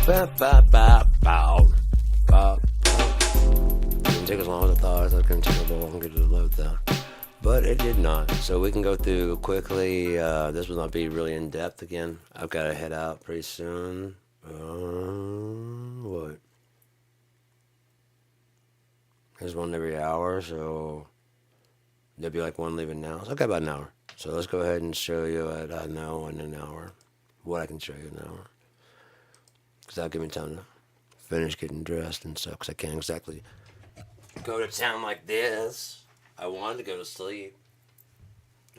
Ba, ba, bow. Ba, didn't take as long as I thought. I thought it was going to take a little longer to load that. But it did not. So we can go through quickly. This will not be really in depth again. I've got to head out pretty soon. What? There's one every hour, so there'll be like one leaving now. So I've got about an hour. So let's go ahead and show you at now in an hour what I can show you in an hour. Because that'll give me time to finish getting dressed and stuff. Because I can't exactly go to town like this. I wanted to go to sleep.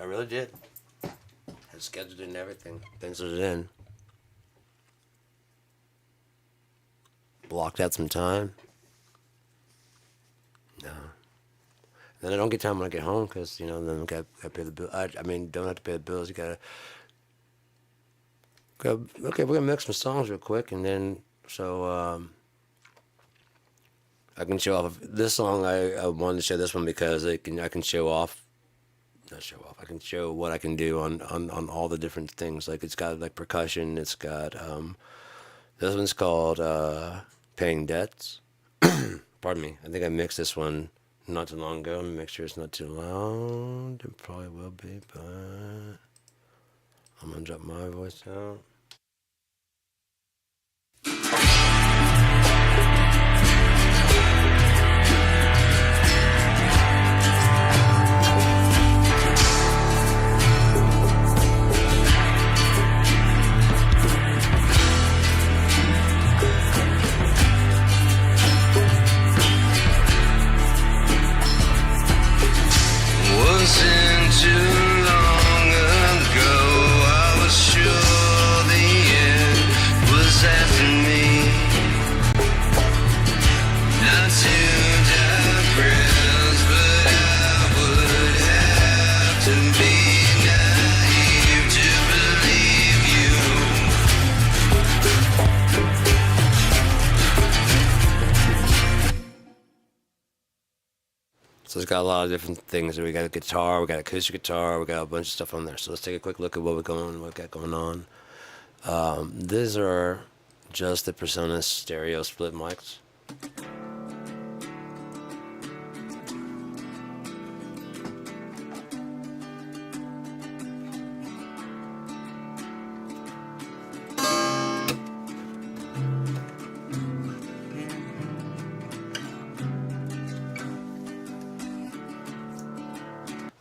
I really did. Had scheduled it and everything. Penciled it in. Blocked out some time. No. Then I don't get time when I get home because, then I got to pay the bill. I mean, don't have to pay the bills. You got to... Okay, we're going to mix some songs real quick. And then, I can show off this song. I wanted to show this one because I can show off. Not show off. I can show what I can do on all the different things. Like it's got like percussion. It's got this one's called Paying Debts. Pardon me. I think I mixed this one not too long ago. Let me make sure it's not too loud. It probably will be, but I'm gonna drop my voice out. Wasn't too long ago, I was sure the end was after me. Not to digress, but I would have to be naive to believe So it's got a lot of different things. We got a guitar, we got acoustic guitar, we got a bunch of stuff on there. So let's take a quick look at what we got going on. These are just the PreSonus stereo split mics.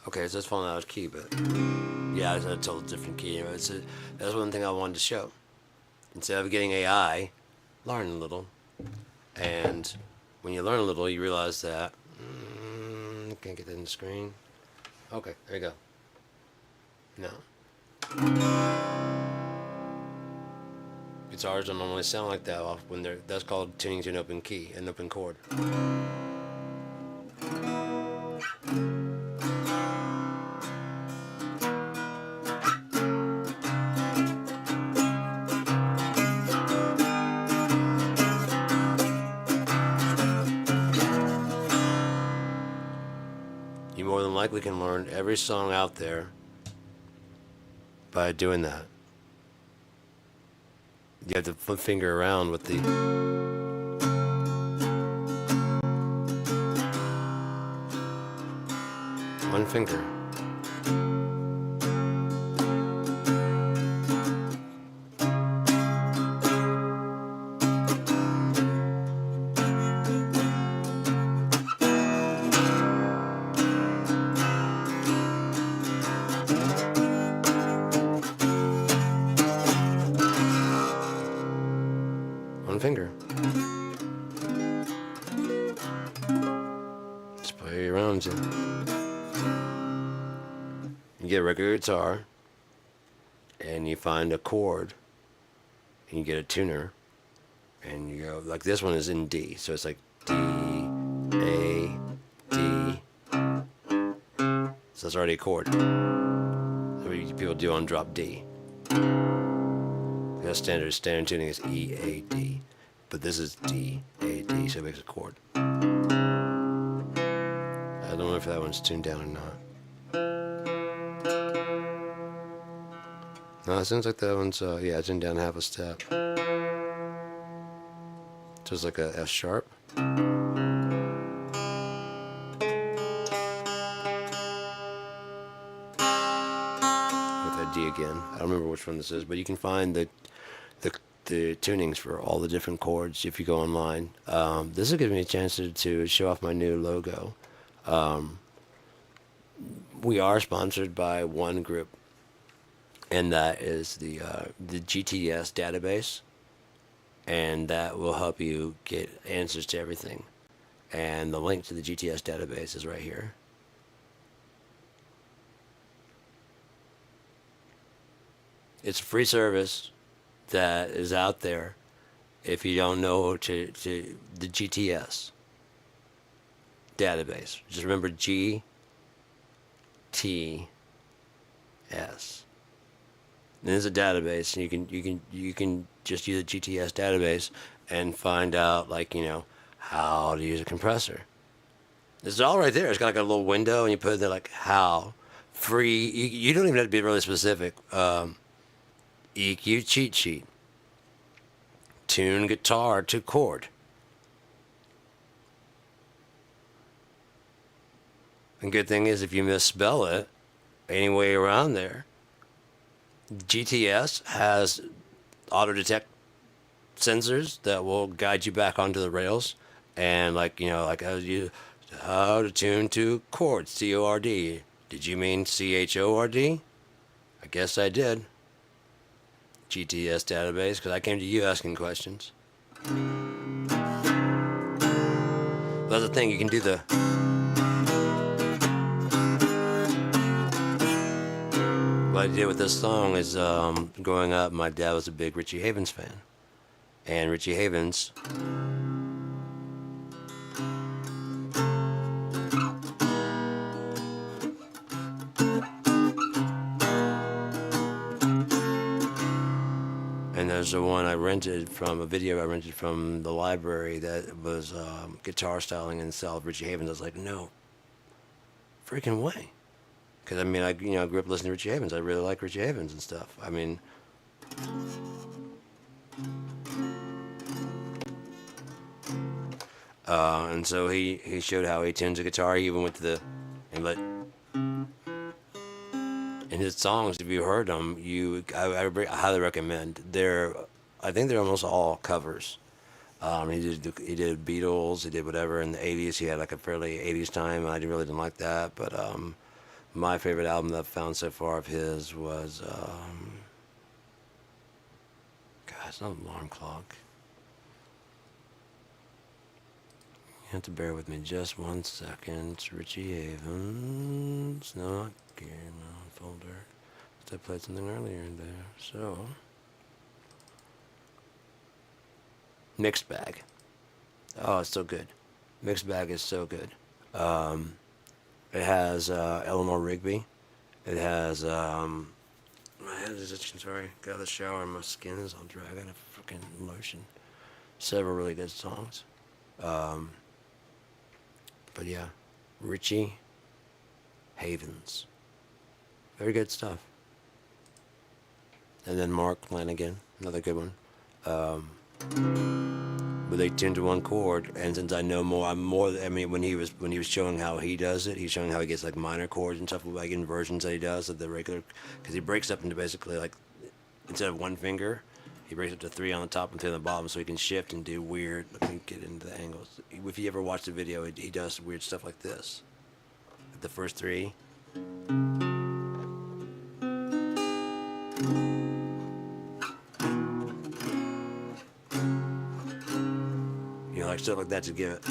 Okay, so it's falling out of key, but yeah, it's a total different key. That's one thing I wanted to show. Instead of getting AI, learn a little. And when you learn a little, you realize that can't get that in the screen. Okay, there you go. No. Guitars don't normally sound like that when that's called tuning to an open key, an open chord. You more than likely can learn every song out there by doing that. You have to finger around with the one finger. One finger. Just play around it. You get a regular guitar, and you find a chord, and you get a tuner, and you go, like this one is in D, so it's like D, A, D. So it's already a chord. That's what people do on drop D. The standard tuning is E, A, D. But this is D, A, D, so it makes a chord. I don't know if that one's tuned down or not. No, it sounds like that one's, yeah, it's tuned down half a step. So it's like a F sharp. With a D again. I don't remember which one this is, but you can find the tunings for all the different chords if you go online. This will give me a chance to show off my new logo. We are sponsored by one group, and that is the GTS database, and that will help you get answers to everything. And the link to the GTS database is right here. It's a free service that is out there if you don't know to the GTS database. Just remember GTS. And it's a database, and you can just use a GTS database and find out, like, you know, how to use a compressor. It's all right there. It's got like a little window, and you put in there like how. Free. You don't even have to be really specific. EQ cheat sheet. Tune guitar to chord. And good thing is, if you misspell it any way around there, GTS has auto detect sensors that will guide you back onto the rails. And, like, you know, like how to tune to chords, C-O-R-D. Did you mean C-H-O-R-D? I guess I did. GTS database, because I came to you asking questions. That's the thing, you can do the... What I did with this song is, growing up, my dad was a big Richie Havens fan. And Richie Havens... And there's the one I rented from, a video I rented from the library that was guitar styling and style of Richie Havens. I was like, no freaking way. Because, I mean, I grew up listening to Richie Havens. I really like Richie Havens and stuff. I mean... and so he showed how he tunes a guitar. He even went to the... In his songs, if you heard them, I highly recommend. I think they're almost all covers. He did Beatles, he did whatever in the 80s. He had like a fairly 80s time. I really didn't like that, but my favorite album that I've found so far of his was God, it's not an alarm clock. You have to bear with me just 1 second. It's Richie Havens. No, not here, no, folder. I played something earlier in there. So, Mixed Bag. Oh, it's so good. Mixed Bag is so good. It has Eleanor Rigby. It has my head is itching. Sorry, got out of the shower and my skin is all dry. I got a freaking lotion. Several really good songs. But yeah, Richie Havens. Very good stuff. And then Mark Lanigan, another good one. But they tune to one chord, and since I know more, I mean, when he was showing how he does it, he's showing how he gets like minor chords and stuff, like inversions that he does of the regular, because he breaks up into basically like, instead of one finger, he breaks up to 3 on the top and 3 on the bottom, so he can shift and do weird. Let me get into the angles. If you ever watch the video, he does weird stuff like this. The first 3. You know, like stuff like that to give it.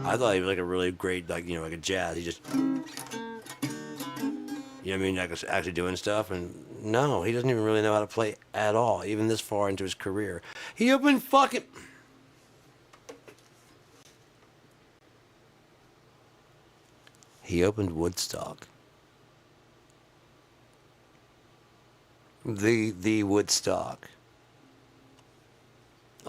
I thought he was like a really great, like, you know, like a jazz. He just... You know what I mean? Like actually doing stuff, and no, he doesn't even really know how to play at all, even this far into his career. He opened fucking... He opened Woodstock. The Woodstock.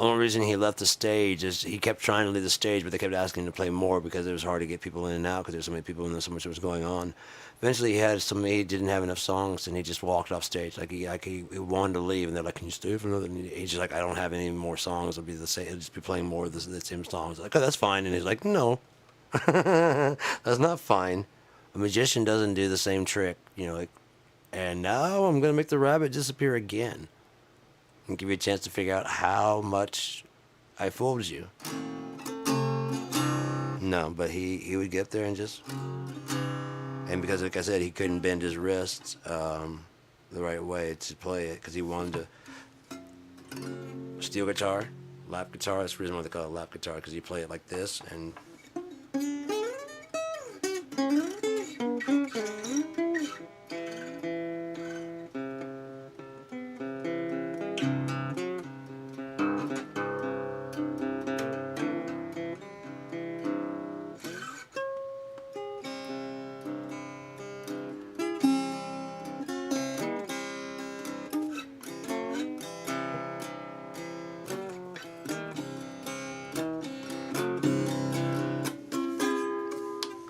Only reason he left the stage is he kept trying to leave the stage, but they kept asking him to play more because it was hard to get people in and out because there's so many people and there's so much that was going on. Eventually, he didn't have enough songs, and he just walked off stage. He wanted to leave, and they're like, "Can you stay for another?" And he's just like, "I don't have any more songs. It'll be the same. It'll just be playing more of the same songs." Like, "Oh, that's fine." And he's like, "No, that's not fine. A magician doesn't do the same trick, like." And now I'm gonna make the rabbit disappear again, and give you a chance to figure out how much I fooled you. No, but he would get there and just. And because, like I said, he couldn't bend his wrists the right way to play it because he wanted to steel guitar, lap guitar. That's the reason why they call it lap guitar, because you play it like this and.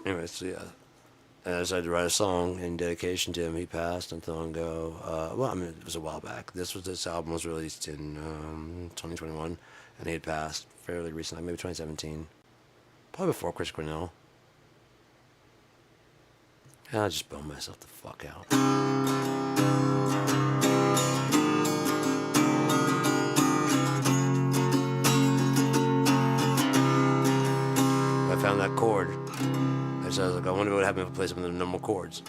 Anyway, so yeah. And I decided to write a song in dedication to him. He passed not too long ago. Well, I mean, it was a while back. This album was released in 2021, and he had passed fairly recently, maybe 2017. Probably before Chris Cornell. And I just bummed myself the fuck out. I found that chord. So I was like, I wonder what would happen if I play some of the normal chords.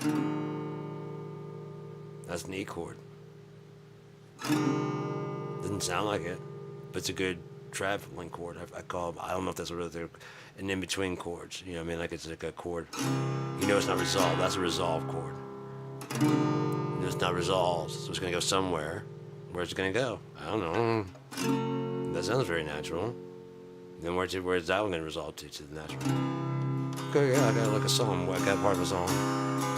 That's an E chord. Doesn't sound like it, but it's a good traveling chord. I call them, I don't know if that's what they're an in-between chords. You know what I mean? Like it's like a chord. It's not resolved. That's a resolved chord. It's not resolved, so it's going to go somewhere. Where's it going to go? I don't know. That sounds very natural. Then where's that one going to resolve to the natural? Okay, yeah, I got like a song. I got part of a song.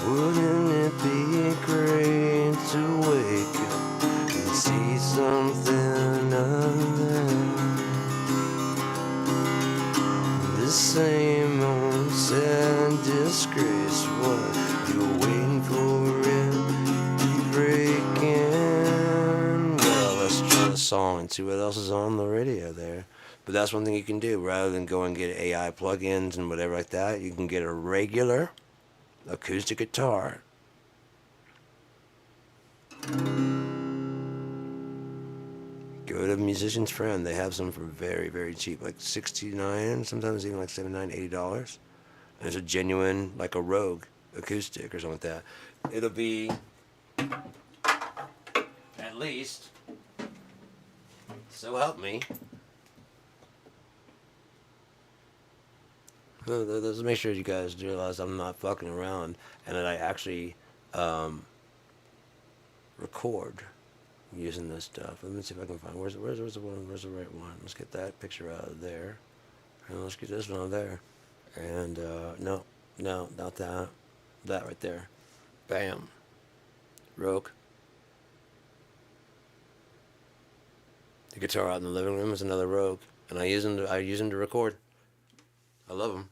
Wouldn't it be great to wake up and see something other than the same old sad disgrace? What you're waiting for it to break in? Well, let's try the song and see what else is on the radio there. But that's one thing you can do. Rather than go and get AI plugins and whatever like that, you can get a regular acoustic guitar. Go to Musician's Friend. They have some for very, very cheap, like $69, sometimes even like $79, $80. And it's a genuine, like a Rogue acoustic or something like that. It'll be at least, so help me. Let's make sure you guys realize I'm not fucking around and that I actually record using this stuff. Let me see if I can find where's the right one. Let's get that picture out of there, and let's get this one out of there. And no, not that. That right there. Bam. Rogue. The guitar out in the living room is another Rogue, and I use them to record. I love them.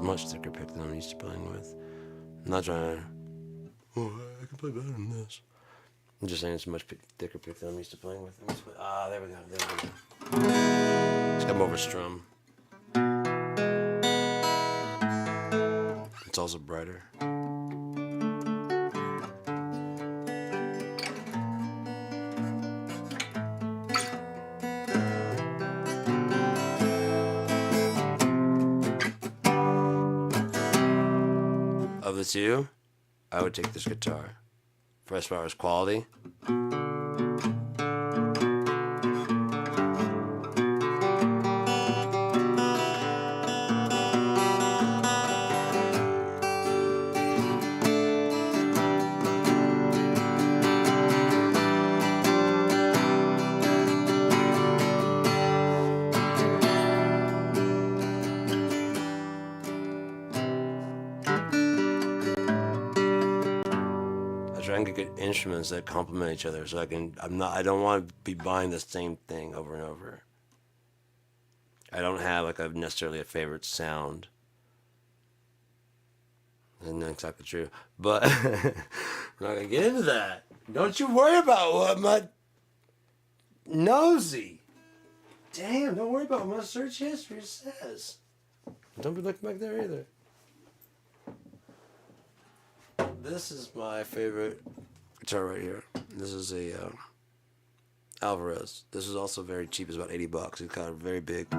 Much thicker pick than I'm used to playing with. I'm not trying to. Oh, I can play better than this. I'm just saying it's a much thicker pick than I'm used to playing with. There we go. It's got more of a strum. It's also brighter. the two, I would take this guitar. For as far as quality, try and get good instruments that complement each other, so I don't want to be buying the same thing over and over. I don't have like necessarily a favorite sound. Isn't that exactly true? But we're not gonna get into that. Don't you worry about what my nosy. Damn, don't worry about what my search history says. Don't be looking back there either. This is my favorite guitar right here. This is a Alvarez. This is also very cheap. It's about $80. It's got a very big. The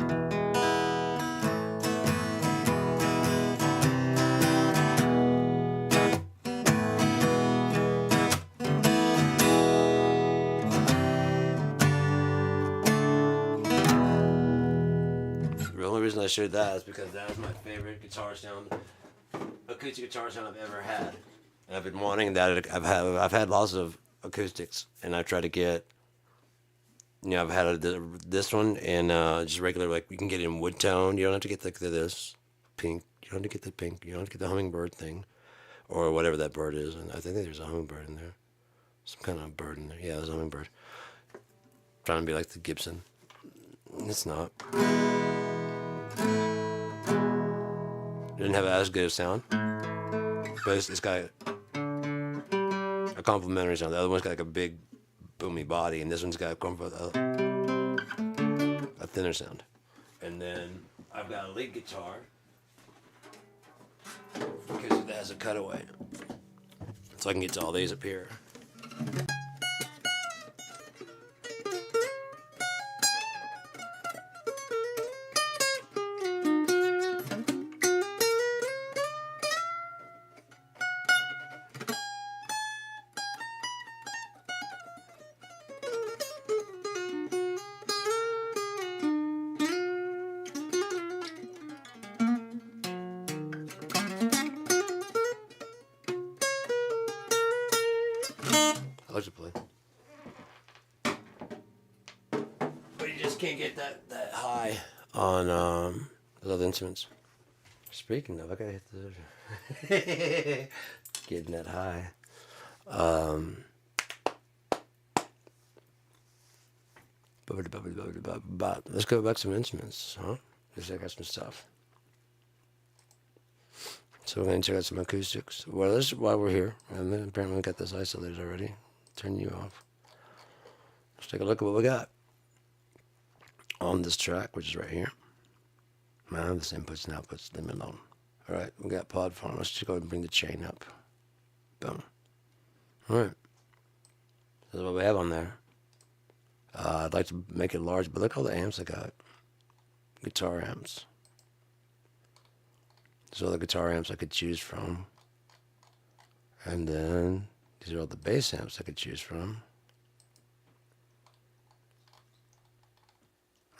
only reason I showed that is because that is my favorite guitar sound, acoustic guitar sound I've ever had. And I've been wanting that. I've had lots of acoustics, and I've tried to get. I've had this one and just regular, like you can get it in wood tone. You don't have to get this pink. You don't have to get the pink. You don't have to get the hummingbird thing, or whatever that bird is. And I think there's a hummingbird in there, some kind of bird in there. Yeah, there's a hummingbird. Trying to be like the Gibson. It's not. It didn't have as good a sound, but it's got a complementary sound. The other one's got like a big boomy body, and this one's got a thinner sound. And then I've got a lead guitar because it has a cutaway, so I can get to all these up here. I like to play, but you just can't get that high on those other instruments. Speaking of, I gotta hit the getting that high. Let's go back to some instruments, huh? Let's check out some stuff. So we're going to check out some acoustics. Well, this is why we're here. And then apparently we got this isolated already. Turn you off. Let's take a look at what we got on this track, which is right here. Man, this inputs and outputs, leave me alone. All right, we got pod farm. Let's just go ahead and bring the chain up. Boom. All right. This is what we have on there. I'd like to make it large, but look at all the amps I got. Guitar amps. These are all the guitar amps I could choose from. And then these are all the bass amps I could choose from.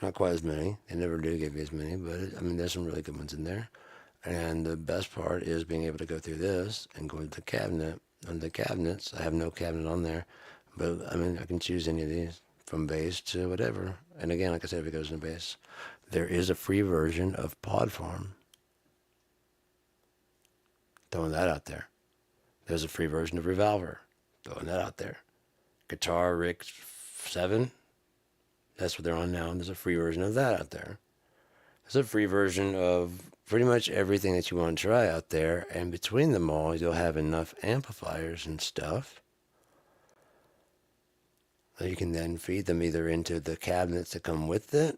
Not quite as many. They never do give you as many, but I mean, there's some really good ones in there. And the best part is being able to go through this and go into the cabinet. On the cabinets, I have no cabinet on there, but I mean, I can choose any of these from bass to whatever. And again, like I said, if it goes into bass, there is a free version of Pod Farm. Throwing that out there. There's a free version of Revolver. Throwing that out there. Guitar Rig 7. That's what they're on now. And there's a free version of that out there. There's a free version of pretty much everything that you want to try out there. And between them all, you'll have enough amplifiers and stuff that you can then feed them either into the cabinets that come with it,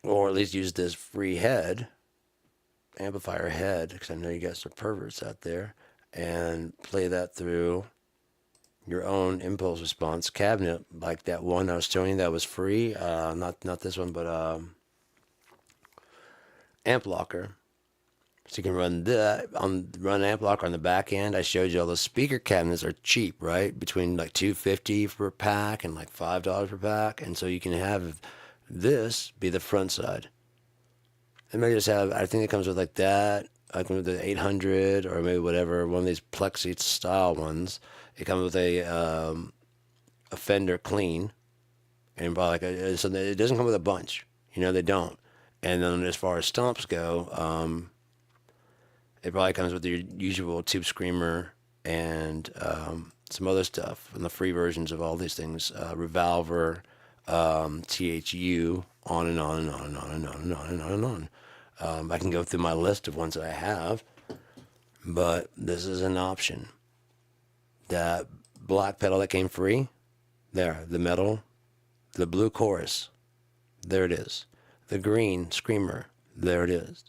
or at least use this free head, amplifier head, because I know you got some perverts out there, and play that through your own impulse response cabinet, like that one I was showing you that was free. Not this one, but Amp Locker. So you can run that run amp block on the back end. I showed you all the speaker cabinets are cheap, right? Between like $250 per pack and like $5 per pack. And so you can have this be the front side. And maybe just have, I think it comes with like that, like with the 800 or maybe whatever, one of these Plexi style ones. It comes with a Fender clean and probably like so it doesn't come with a bunch. You know, they don't. And then as far as stomps go, it probably comes with your usual Tube Screamer and some other stuff and the free versions of all these things. Revolver, THU, on and on and on and on and on and on and on and on. I can go through my list of ones that I have, but this is an option. That black pedal that came free, there, the metal, the blue chorus, there it is. The green Screamer, there it is.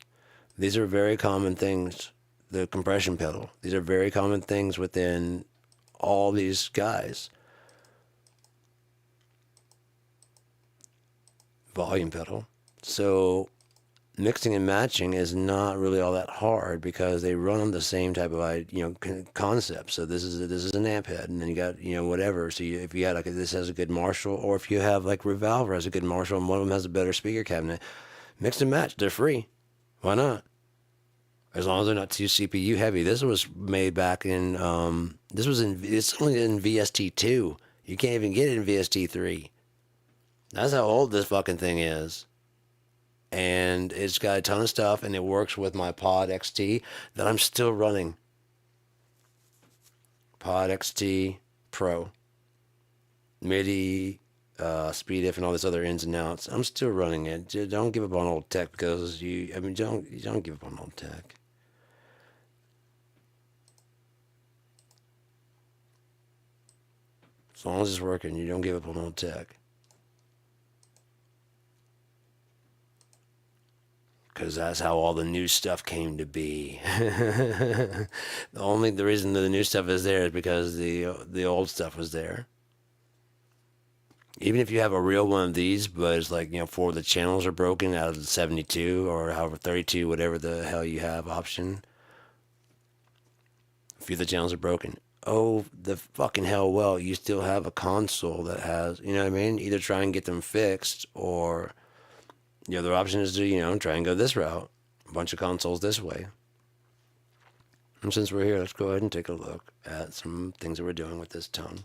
These are very common things. The compression pedal, these are very common things within all these guys. Volume pedal. So mixing and matching is not really all that hard because they run on the same type of concept. So this is an amp head, and then you got whatever. So if you had like this has a good Marshall, or if you have like Revolver has a good Marshall, and one of them has a better speaker cabinet, mix and match. They're free. Why not? As long as they're not too CPU heavy. This was made back in it's only in VST2. You can't even get it in VST3. That's how old this fucking thing is. And it's got a ton of stuff, and it works with my Pod XT that I'm still running. Pod XT Pro. MIDI, SpeedIF, and all this other ins and outs. I'm still running it. Don't give up on old tech because don't give up on old tech. As long as it's working, you don't give up on old tech. Because that's how all the new stuff came to be. The reason that the new stuff is there is because the old stuff was there. Even if you have a real one of these, but it's like, 4 of the channels are broken out of the 72 or however 32, whatever the hell you have option. A few of the channels are broken. Oh, the fucking hell, well, you still have a console that has, you know what I mean? Either try and get them fixed, or the other option is to, try and go this route. A bunch of consoles this way. And since we're here, let's go ahead and take a look at some things that we're doing with this tone.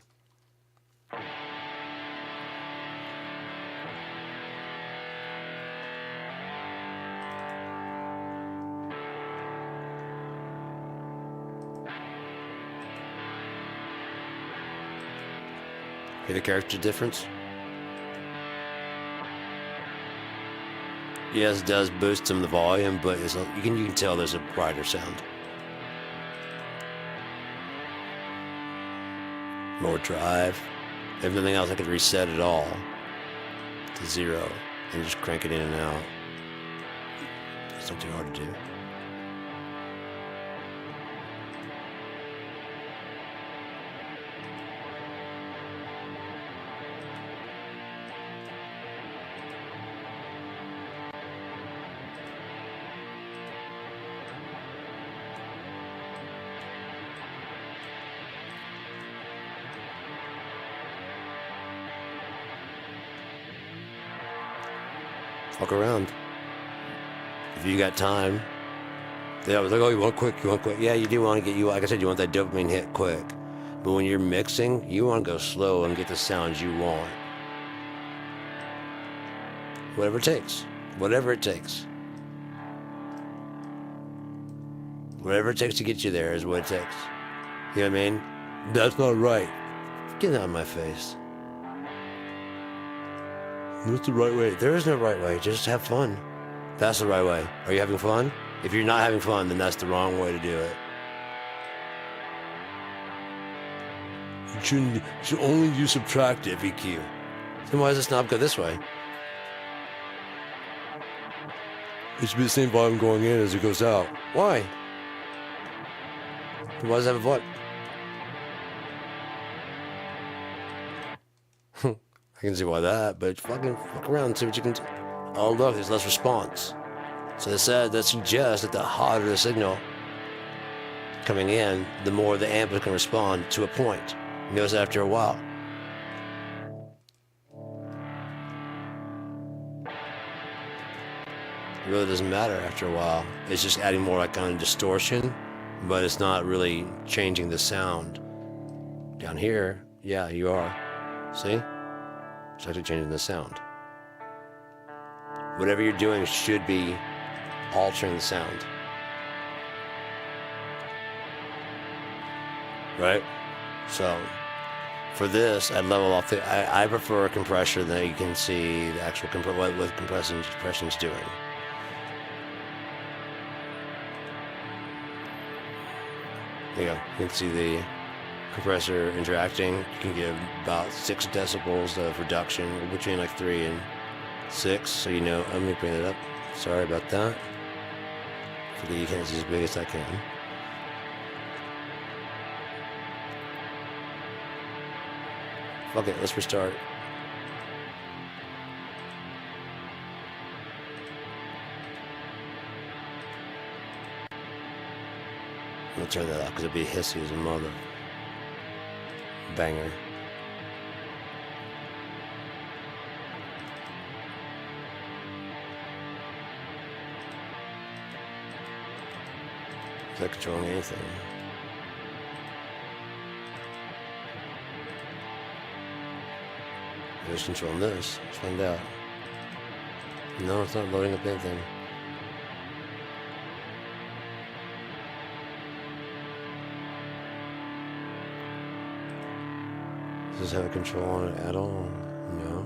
Hear the character difference? Yes, it does boost some of the volume, but you can tell there's a brighter sound. More drive. Everything else I could reset it all to 0 and just crank it in and out. It's not too hard to do. Fuck around. If you got time. They always like, oh, you want quick? Yeah, you do want to get, like I said, you want that dopamine hit quick. But when you're mixing, you want to go slow and get the sounds you want. Whatever it takes. Whatever it takes. Whatever it takes to get you there is what it takes. You know what I mean? That's not right. Get out of my face. What's the right way? There is no right way. Just have fun. That's the right way. Are you having fun? If you're not having fun, then that's the wrong way to do it. You should only use subtractive EQ. Then why does this knob go this way? It should be the same volume going in as it goes out. Why? Why does it have a volume? I can see why that, but fuck around and see what you can do. Oh, look, there's less response. So that suggests that the hotter the signal coming in, the more the amp can respond to a point. Notice after a while. It really doesn't matter after a while. It's just adding more like kind of distortion, but it's not really changing the sound. Down here, yeah, you are. See? It's actually changing the sound. Whatever you're doing should be altering the sound. Right? So, for this, I level off I prefer a compressor that you can see the actual what compression's doing. There you go. You can see the compressor interacting. You can get about 6 decibels of reduction between like 3 and 6. So you know, let me bring it up. Sorry about that. Forget you can't see as big as I can. Fuck it, let's restart. I'm gonna turn that off because it'd be hissy as a mother banger. Is that controlling anything? Who's controlling this? Let's find out. No, it's not loading up anything. Does this have a control on it at all? No.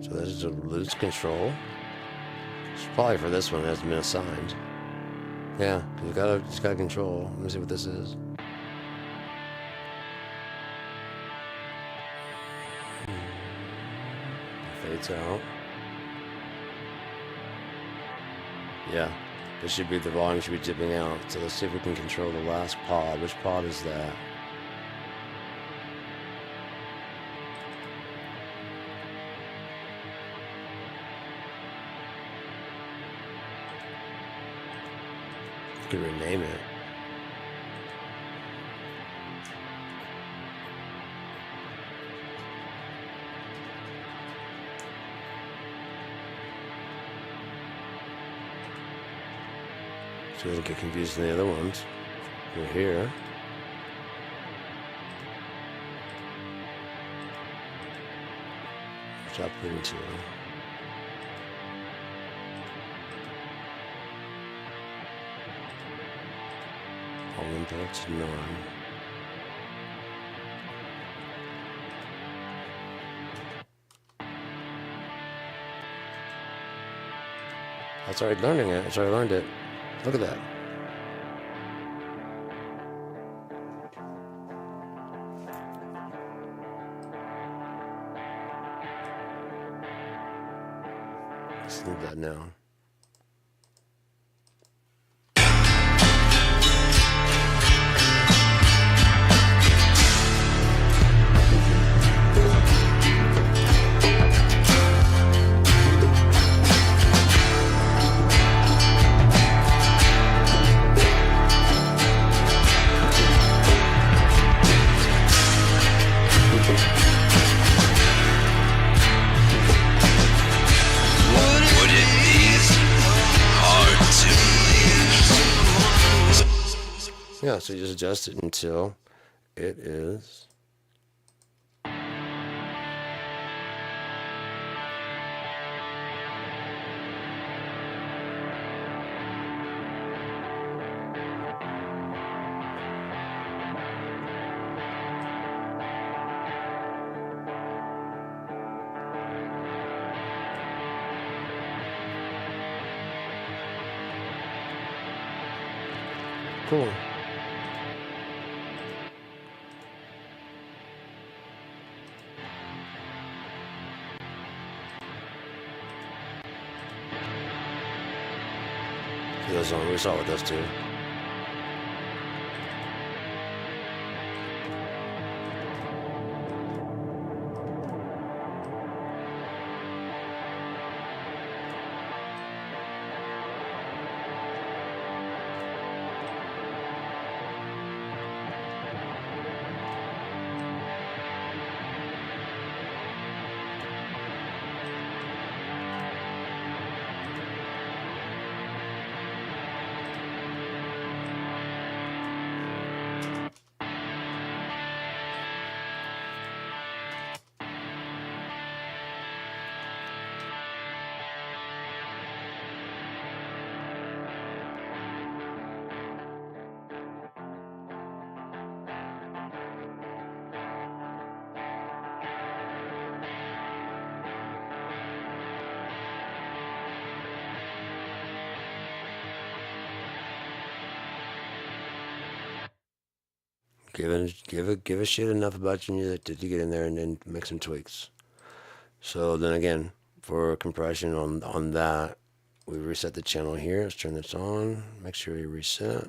So this is a loose control. It's probably for this one that hasn't been assigned. Yeah, it's got control. Let me see what this is. Fades out. Yeah, this should be the volume should be dipping out. So let's see if we can control the last pod. Which pod is that? You could rename it. So it doesn't get confused in the other ones. We're here. Stop putting to. All impacts none. That's already learning it. It's already learned it. Look at that. Let's leave that now. Yeah, so you just adjust it until it is cool. Goes on. We saw with those two. give a shit enough about your music to get in there and then make some tweaks. So then again, for compression on that, we reset the channel here. Let's turn this on. Make sure you reset.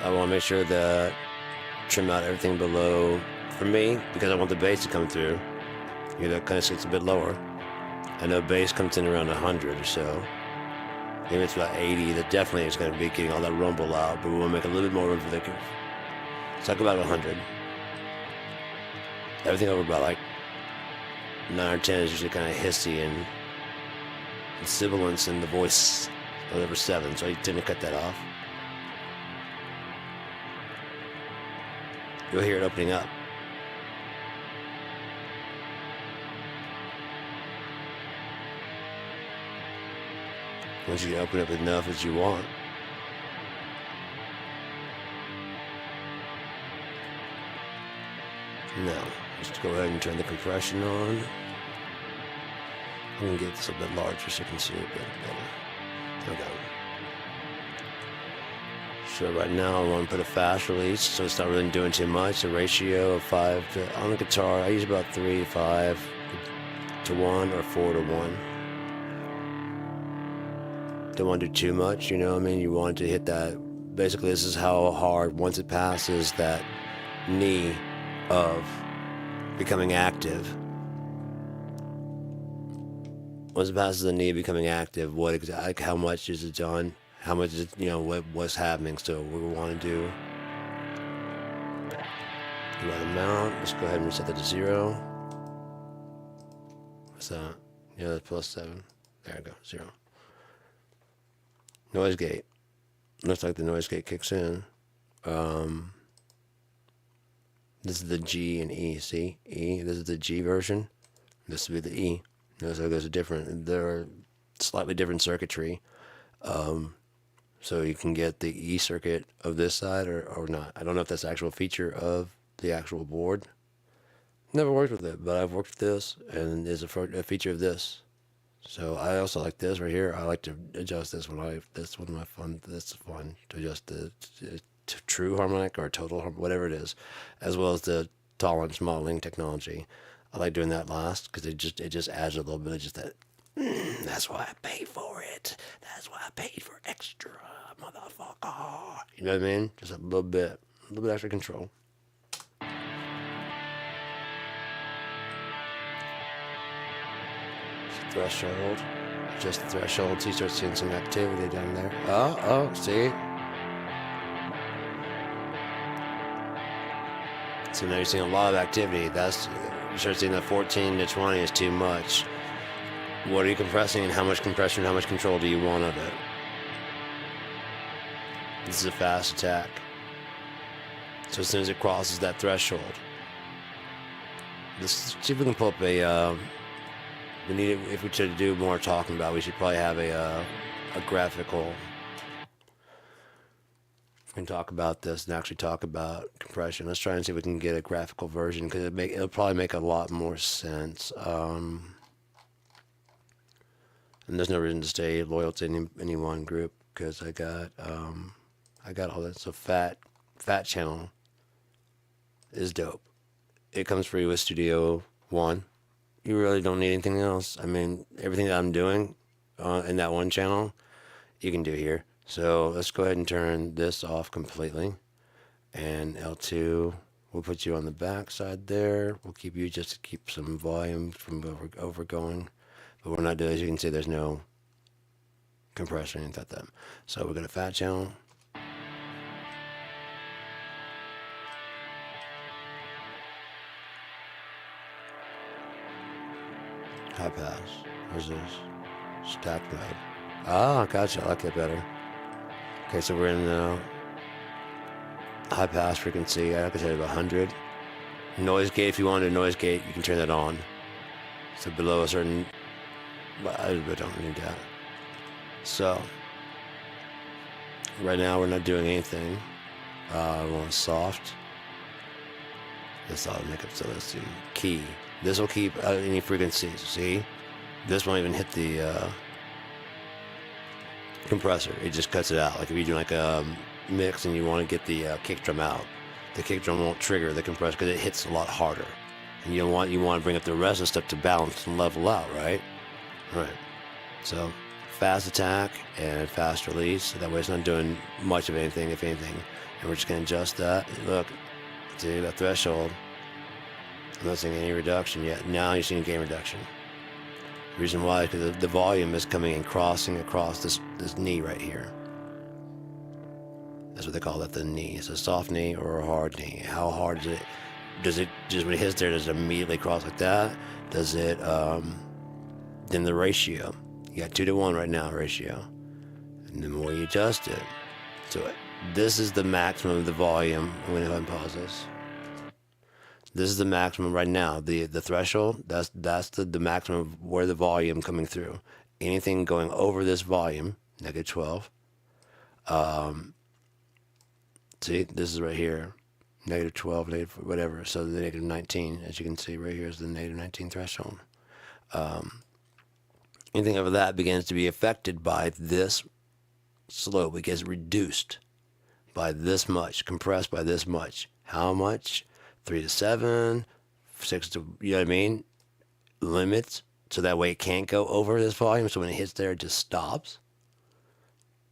I want to make sure that trim out everything below, for me, because I want the bass to come through. You know, that kind of gets a bit lower. I know bass comes in around 100 or so. Maybe it's about 80. That definitely is going to be getting all that rumble out, but we want to make a little bit more room for the groove. So I'll go about 100. Everything over about like 9 or 10 is usually kind of hissy and sibilance in the voice. Over 7, so I tend to cut that off. You'll hear it opening up. Once you can open up enough as you want. Now, let's go ahead and turn the compression on. I'm gonna get this a bit larger so you can see it a bit better. Okay. So right now I want to put a fast release, so it's not really doing too much. A ratio of 5 to, on the guitar, I use about 3 to 5 to 1 or 4 to 1. Don't want to do too much, you know what I mean? You want to hit that, basically this is how hard, once it passes that knee of becoming active. Once it passes the knee of becoming active, what exactly, how much is it done? How much is it, you know, what's happening? So what we want to do, right amount, let's go ahead and reset that to 0. What's that? Yeah, that's +7. There we go, 0. Noise gate. Looks like the noise gate kicks in. This is the G and E, see? E, this is the G version. This would be the E. Notice how it goes different. They're slightly different circuitry. So you can get the E circuit of this side or not. I don't know if that's the actual feature of the actual board. Never worked with it, but I've worked with this, and it's a feature of this. So I also like this right here. I like to adjust this one. That's one of my fun. That's fun to adjust the true harmonic or total, whatever it is, as well as the tolerance modeling technology. I like doing that last because it just adds a little bit of just that. That's why I paid for it. That's why I paid for extra, motherfucker. You know what I mean? Just a little bit extra control. Threshold. Just the threshold. So you start seeing some activity down there. Oh, see? So now you're seeing a lot of activity. You start seeing that 14 to 20 is too much. What are you compressing, and how much compression, how much control do you want of it? This is a fast attack. So as soon as it crosses that threshold, let's see if we can pull up a. We need, if we should do more talking about, we should probably have a graphical. We can talk about this and actually talk about compression. Let's try and see if we can get a graphical version, because it'll probably make a lot more sense. And there's no reason to stay loyal to any one group, because I got all that. So fat channel is dope. It comes free with Studio One. You really don't need anything else. I mean, everything that I'm doing in that one channel, you can do here. So let's go ahead and turn this off completely. And L2, we'll put you on the back side there. We'll keep you just to keep some volume from overgoing. But we're not doing, as you can see, there's no compression or anything like that. So we're going to fat channel. High pass. Where's this? Stack mode. Ah, gotcha. I like that better. Okay, so we're in the high pass frequency. I like I said, about 100. Noise gate, if you want a noise gate, you can turn that on. So below a certain, but I don't need that. So, right now we're not doing anything. We want soft. This ought to make it so let's see. Key. This will keep any frequencies. See? This won't even hit the compressor. It just cuts it out. Like if you're doing like mix and you want to get the kick drum out, the kick drum won't trigger the compressor because it hits a lot harder. And you want to bring up the rest of the stuff to balance and level out, right? Right. So fast attack and fast release. That way it's not doing much of anything, if anything. And we're just going to adjust that. Look, see that threshold. I'm not seeing any reduction yet. Now you're seeing gain reduction. The reason why is because the volume is coming and crossing across this knee right here. That's what they call that, the knee. It's a soft knee or a hard knee. How hard is it? Does it just when it hits there, does it immediately cross like that? Does it, then the ratio. You got 2-to-1 right now ratio. And the more you adjust it. So this is the maximum of the volume. I'm going to go ahead and pause this. This is the maximum right now. The threshold, that's the maximum of where the volume coming through. Anything going over this volume, -12. See, this is right here. -12, negative whatever. So the -19, as you can see right here, is the -19 threshold. Anything over that begins to be affected by this slope. It gets reduced by this much, compressed by this much. How much? 3 to 7, 6 to, you know what I mean? Limits, so that way it can't go over this volume. So when it hits there, it just stops.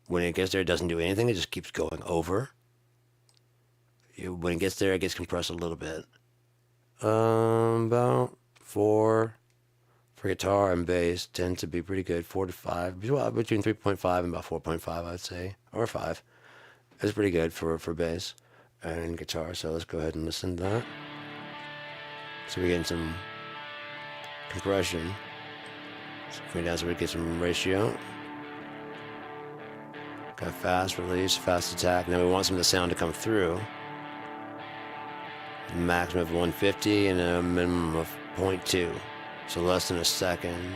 When it gets there, it doesn't do anything. It just keeps going over. When it gets there, it gets compressed a little bit. About 4 for guitar and bass tend to be pretty good. 4 to 5, between 3.5 and about 4.5, I'd say, or 5. It's pretty good for bass and guitar. So let's go ahead and listen to that. So we're getting some compression. So going down so we get some ratio. Got fast release, fast attack. Now we want some of the sound to come through. Maximum of 150 and a minimum of 0.2. So less than a second.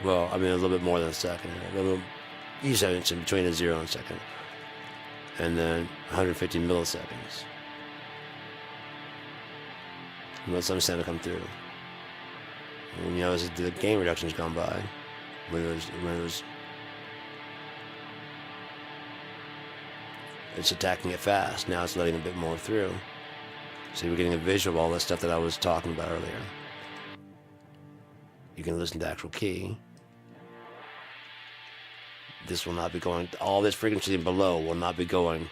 Well, I mean a little bit more than a second. You said it's in between a 0 and a second. And then 150 milliseconds. And let some sound to come through. And you notice the gain reduction's gone by. When it was it's attacking it fast. Now it's letting a bit more through. See, we're getting a visual of all that stuff that I was talking about earlier. You can listen to the actual key. This will not be going, all this frequency below will not be going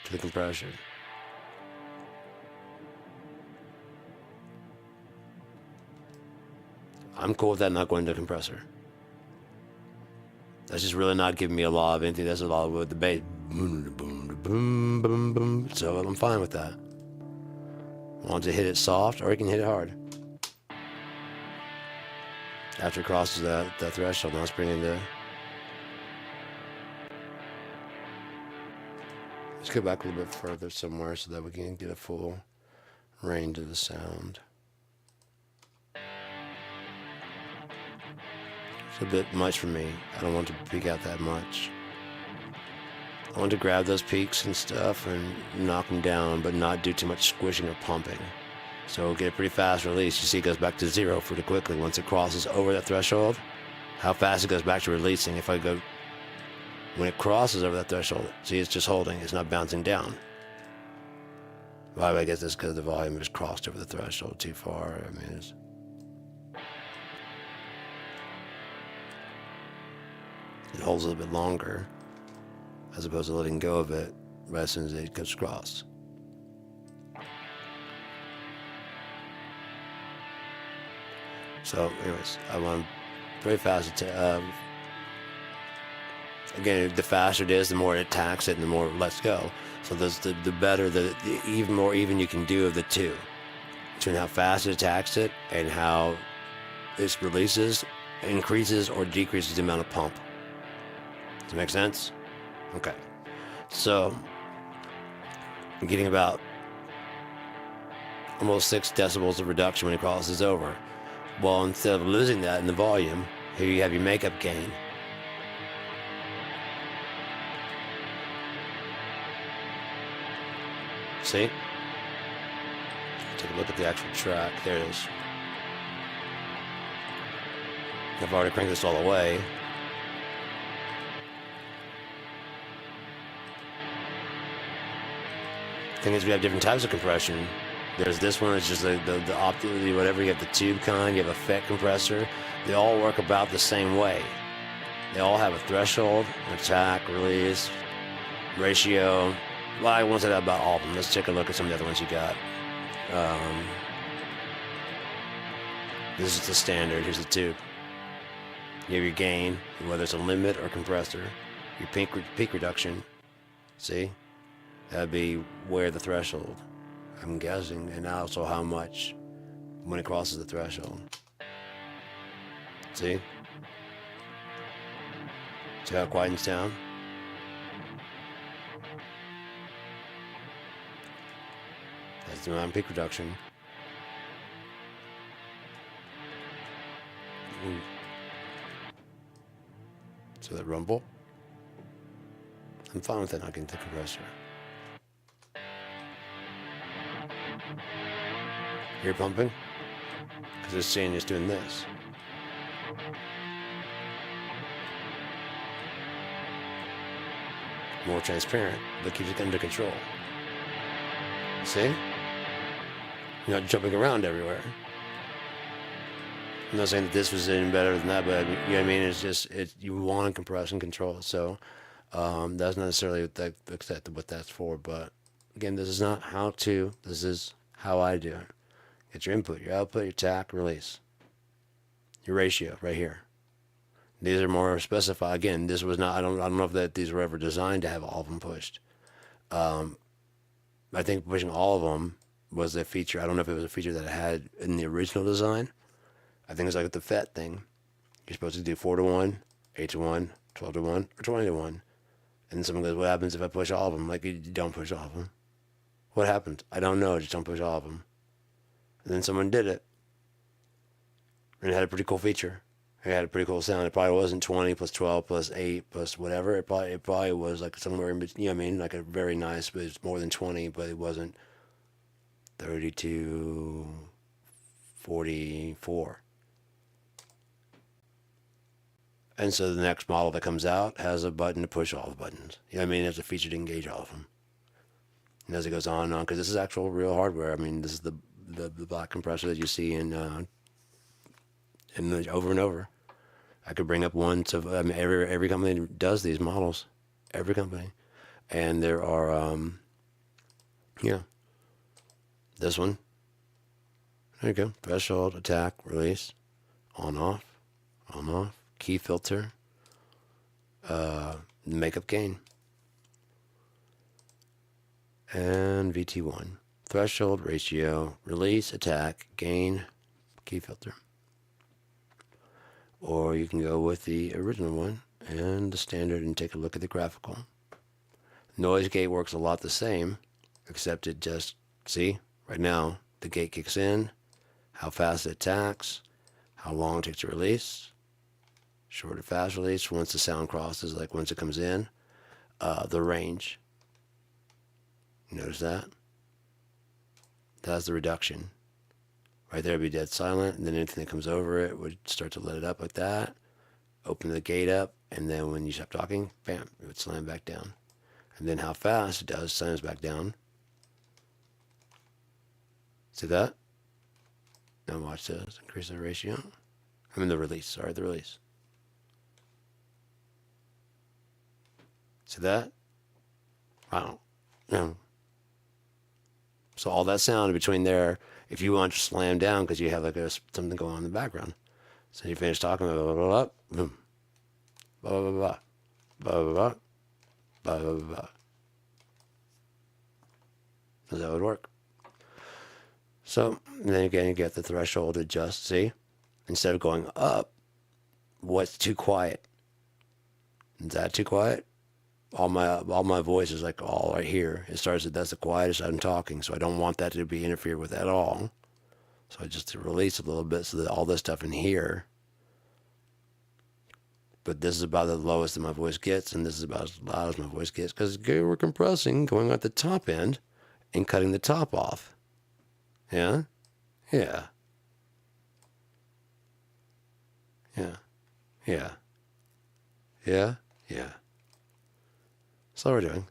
to the compressor. I'm cool with that not going to the compressor. That's just really not giving me a lot of anything. That's a lot with the bass. Boom, boom, boom, boom, boom. So I'm fine with that. Want to hit it soft, or you can hit it hard. After it crosses that threshold, now let's bring in the... Let's go back a little bit further somewhere so that we can get a full range of the sound. It's a bit much for me. I don't want to peak out that much. I want to grab those peaks and stuff and knock them down, but not do too much squishing or pumping. So we'll get a pretty fast release. You see it goes back to 0 pretty quickly. Once it crosses over that threshold, how fast it goes back to releasing. If I go, when it crosses over that threshold, see it's just holding, it's not bouncing down. Well, I guess that's because the volume has crossed over the threshold too far. I mean, it holds a little bit longer, as opposed to letting go of it right as soon as it gets crossed. So, anyways, I want very fast to, again, the faster it is, the more it attacks it and the more it lets go. So the better, the even more even you can do of the two. Between how fast it attacks it and how it releases, increases or decreases the amount of pump. Does that make sense? Okay. So, I'm getting about almost 6 decibels of reduction when it crosses over. Well, instead of losing that in the volume, here you have your makeup gain. See? Take a look at the actual track. There it is. I've already cranked this all the way. Thing is, we have different types of compression. There's this one, it's just the whatever. You have the tube kind, you have a FET compressor. They all work about the same way. They all have a threshold, attack, release, ratio. Well, I won't say that about all of them. Let's take a look at some of the other ones you got. This is the standard. Here's the tube. You have your gain, whether it's a limit or compressor. Your peak reduction. See? That'd be where the threshold, I'm guessing, and also how much when it crosses the threshold. See? See how it quietens down? That's the amount of peak reduction. Ooh. So that rumble? I'm fine with that not getting the compressor. You're pumping? Because it's saying it's doing this. More transparent, but keeps it under control. See? You're not jumping around everywhere. I'm not saying that this was any better than that, but you know what I mean? It's just, you want to compress and control. So that's not necessarily what that's for. But again, this is not how to, this is how I do it. Get your input, your output, your attack, release. Your ratio right here. These are more specified. Again, this was not, I don't know if that these were ever designed to have all of them pushed. I think pushing all of them was a feature. I don't know if it was a feature that it had in the original design. I think it's like the FET thing. You're supposed to do 4-to-1, 8-to-1, 12-to-1, or 20-to-1. And then someone goes, what happens if I push all of them? Like, you don't push all of them. What happens? I don't know. Just don't push all of them. And then someone did it. And it had a pretty cool feature. It had a pretty cool sound. It probably wasn't 20 plus 12 plus 8 plus whatever. It probably was like somewhere in between, you know what I mean? Like a very nice, but it's more than 20, but it wasn't 32, 44. And so the next model that comes out has a button to push all the buttons. You know what I mean? It has a feature to engage all of them. And as it goes on and on, because this is actual real hardware. I mean, this is the black compressor that you see in over and over. I could bring up one to, I mean, every company does these models. Every company. And there are, this one. There you go. Threshold, attack, release, on, off, key filter, makeup gain, and VT1. Threshold, ratio, release, attack, gain, key filter. Or you can go with the original one and the standard and take a look at the graphical. Noise gate works a lot the same, except it just, see, right now, the gate kicks in, how fast it attacks, how long it takes to release, short or fast release, once the sound crosses, like once it comes in, the range. Notice that? That's the reduction. Right there would be dead silent, and then anything that comes over it would start to let it up like that, open the gate up, and then when you stop talking, bam, it would slam back down. And then how fast it does, slams back down. See that? Now watch this, increase the ratio. I mean the release, sorry, the release. See that? Wow. No. So all that sound in between there, if you want to slam down because you have like something going on in the background. So you finish talking, blah, blah, blah, blah, boom. Blah, blah, blah, blah, blah, blah, blah, blah, blah. So that would work. So then again, you get the threshold adjust, see? Instead of going up, what's too quiet? Is that too quiet? All my voice is like all right here. It starts at that's the quietest I'm talking, so I don't want that to be interfered with at all. So I just release a little bit so that all this stuff in here. But this is about the lowest that my voice gets, and this is about as loud as my voice gets because we're compressing, going at the top end, and cutting the top off. Yeah, yeah, yeah, yeah, yeah, yeah. That's all we're doing.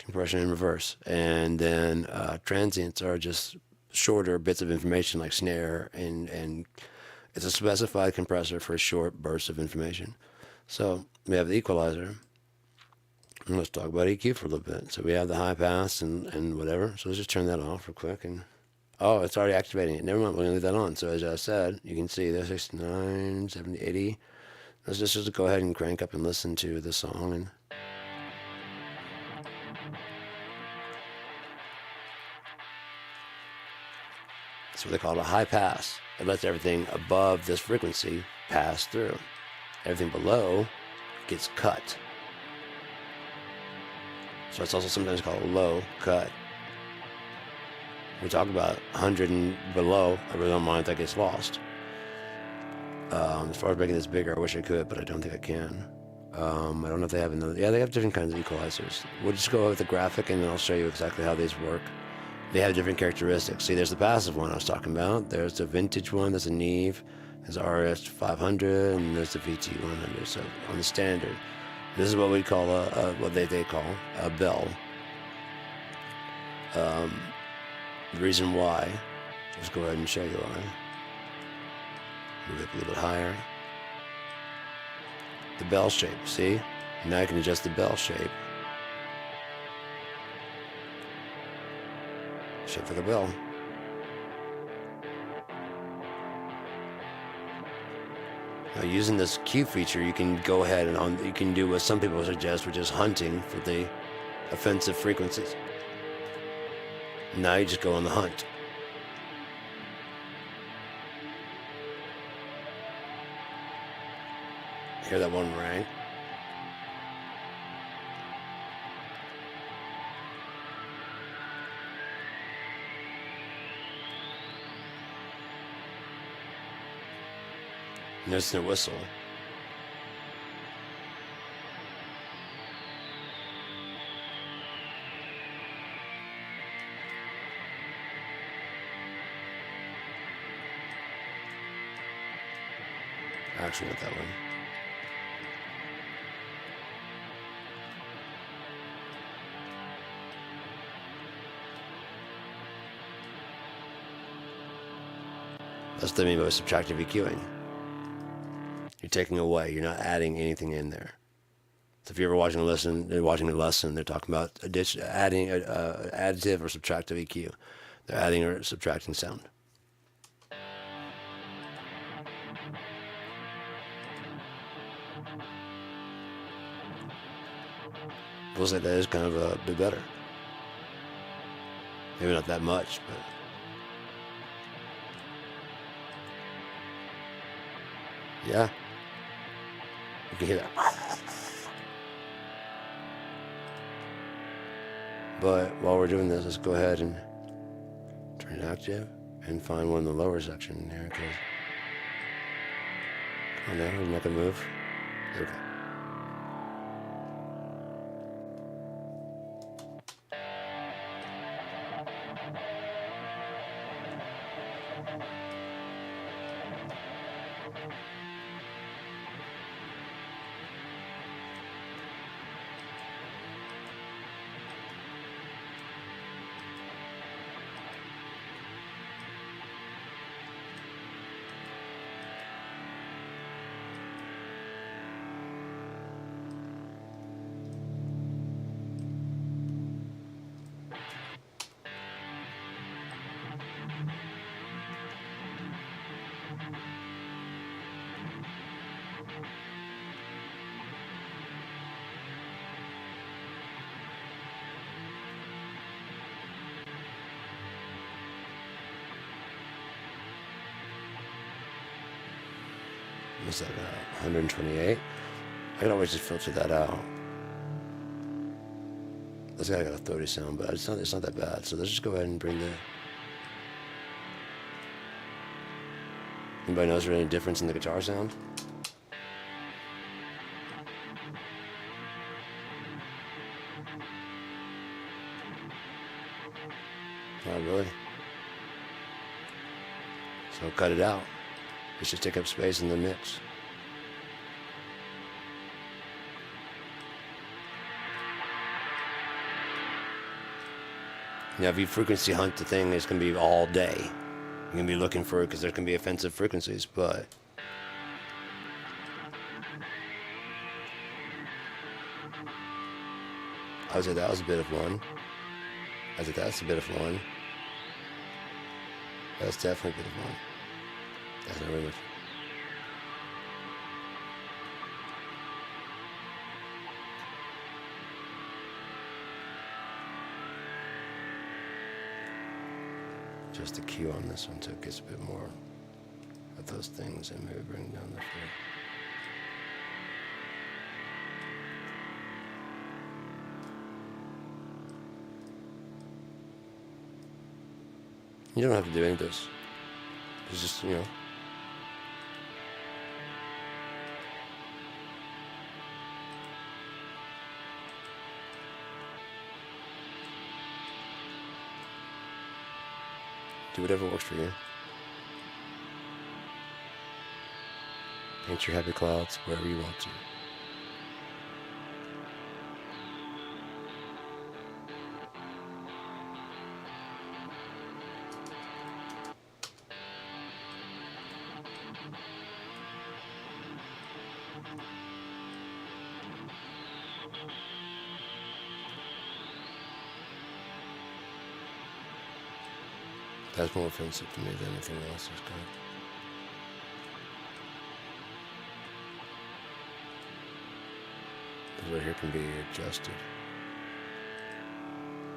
compression in reverse. And then transients are just shorter bits of information like snare, and it's a specified compressor for short bursts of information. So we have the equalizer. And let's talk about EQ for a little bit. So we have the high pass and whatever. So let's just turn that off real quick. And oh, it's already activating it. Never mind, we're going to leave that on. So as I said, you can see there's 69, 70, 80. Let's just go ahead and crank up and listen to the song. And that's what they call it, a high pass. It lets everything above this frequency pass through. Everything below gets cut. So it's also sometimes called a low cut. We talk about 100 and below. I really don't mind if that gets lost. As far as making this bigger, I wish I could, but I don't think I can. I don't know if they have another. Yeah, they have different kinds of equalizers. We'll just go with the graphic, and then I'll show you exactly how these work. They have different characteristics. See, there's the passive one I was talking about. There's the vintage one. There's a Neve. There's RS 500, and there's the VT 100. So on the standard, this is what we call what they call a bell. The reason why, let's go ahead and show you why. Move it up a little bit higher. The bell shape, see? Now I can adjust the bell shape. Shape for the bell. Now using this Q feature, you can go ahead and you can do what some people suggest, which is hunting for the offensive frequencies. Now you just go on the hunt. Hear that one ring? Notice the whistle. Actually, not that one. That's what I mean by subtractive EQing. You're taking away. You're not adding anything in there. So if you're ever watching a lesson, they're talking about adding additive or subtractive EQ. They're adding or subtracting sound. Feels like that is kind of a bit better. Maybe not that much, but. Yeah. You can hear that. But while we're doing this, let's go ahead and turn it active and find one in the lower section here. Come on now, we're not gonna move. There we go. What's that, 128? I can always just filter that out. This guy got a 30 sound, but it's not that bad. So let's just go ahead and bring the... Anybody notice there's any difference in the guitar sound? Not really. So cut it out. It's just take up space in the mix. Now, if you frequency hunt the thing, it's going to be all day. You're going to be looking for it because there's going to be offensive frequencies, but I would say that was a bit of one. I said that's a bit of one. That's definitely a bit of one. That's not really much. Just a cue on this one so it gets a bit more of those things and maybe bring down the floor. You don't have to do any of this. It's just, you know. Do whatever works for you. Paint your happy clouds wherever you want to. That's more offensive to me than anything else is good. This right here can be adjusted.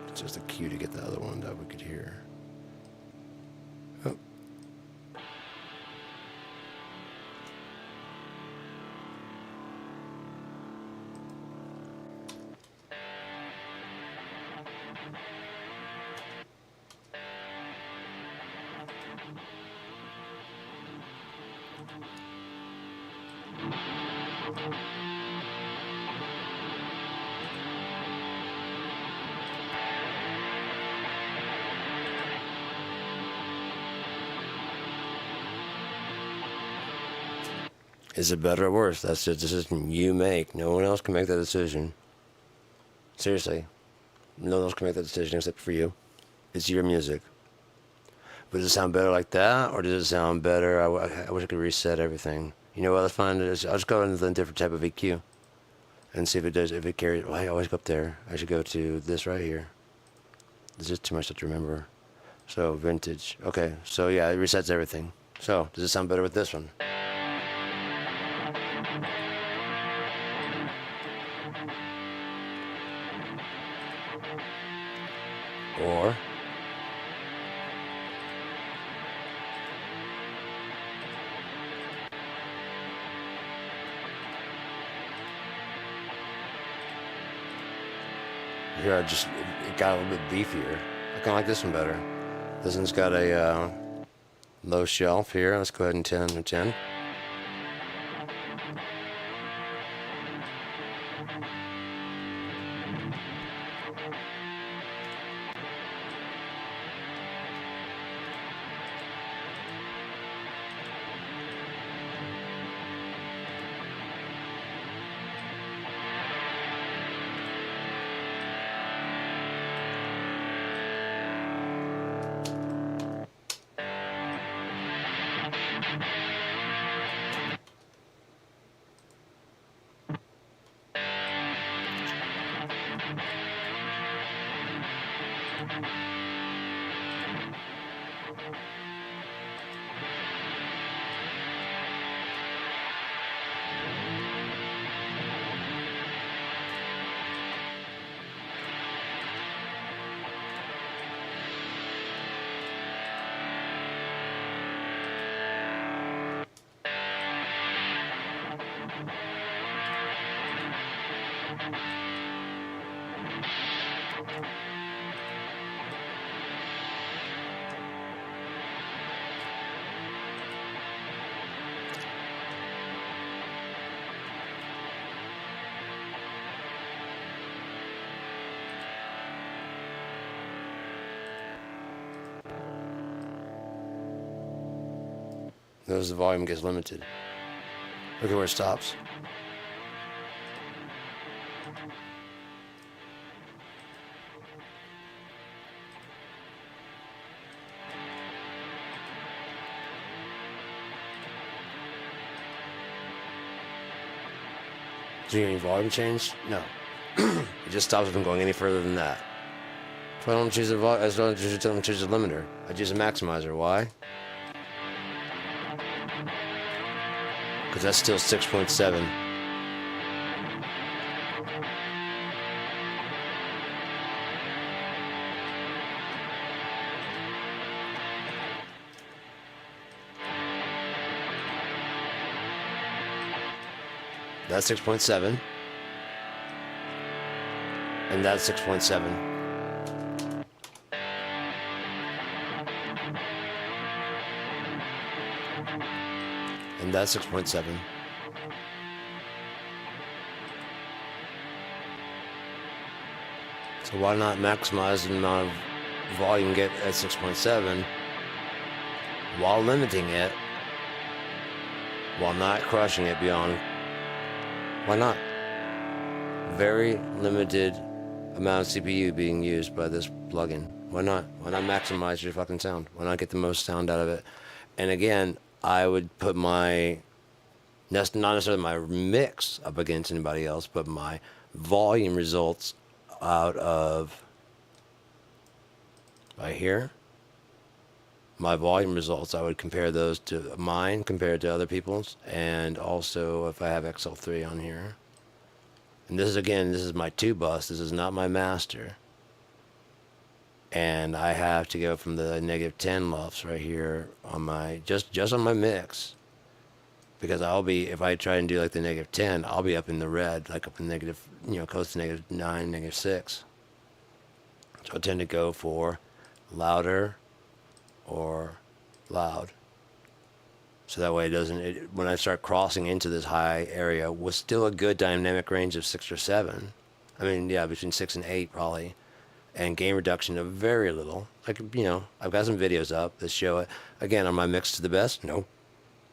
It's just a cue to get the other one that we could hear. Oh. Is it better or worse? That's a decision you make. No one else can make that decision. Seriously. No one else can make that decision except for you. It's your music. But does it sound better like that? Or does it sound better? I wish I could reset everything. You know what? Let's find it. I'll just go into a different type of EQ. And see if it does, if it carries. Well, I always go up there. I should go to this right here. There's just too much to remember. So, vintage. Okay. So, yeah, it resets everything. So, does it sound better with this one? Or here it got a little bit beefier. I kind of like this one better. This one's got a low shelf here. Let's go ahead and 10 to 10. Notice the volume gets limited. Look at where it stops. Do you hear any volume change? No. It just stops it from going any further than that. So I don't choose a I don't choose a limiter. I choose a maximizer. Why? Because that's still 6.7. That's 6.7. And that's 6.7. And that's 6.7. So why not maximize the amount of volume get at 6.7 while limiting it, while not crushing it beyond? Why not? Very limited amount of CPU being used by this plugin. Why not? Why not maximize your fucking sound? Why not get the most sound out of it? And again, I would put my, not necessarily my mix up against anybody else, but my volume results out of right here. My volume results, I would compare those to mine compared to other people's, and also if I have XL3 on here. And this is, again, this is my 2 bus. This is not my master. And I have to go from the -10 LUFS right here on my, just on my mix. Because I'll be, if I try and do like the -10, I'll be up in the red, like up in negative, close to -9, -6. So I tend to go for louder or loud. So that way it doesn't, when I start crossing into this high area with still a good dynamic range of 6 or 7, I mean, yeah, between 6 and 8 probably, and gain reduction of very little. Like, I've got some videos up that show it. Again, on my mix to the best? No.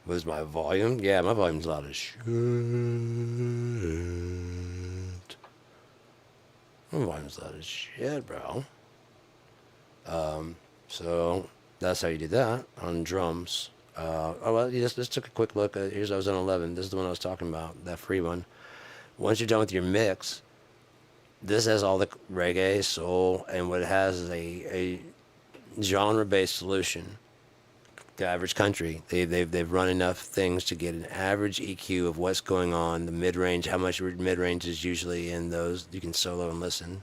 Was my volume? Yeah, my volume's loud as shit. My volume's loud as shit, bro. So that's how you do that on drums. Let's took a quick look. Here's, I was on 11. This is the one I was talking about, that free one. Once you're done with your mix, this has all the reggae, soul, and what it has is a genre-based solution. The average country, they've run enough things to get an average EQ of what's going on, the mid-range, how much mid-range is usually in those. You can solo and listen.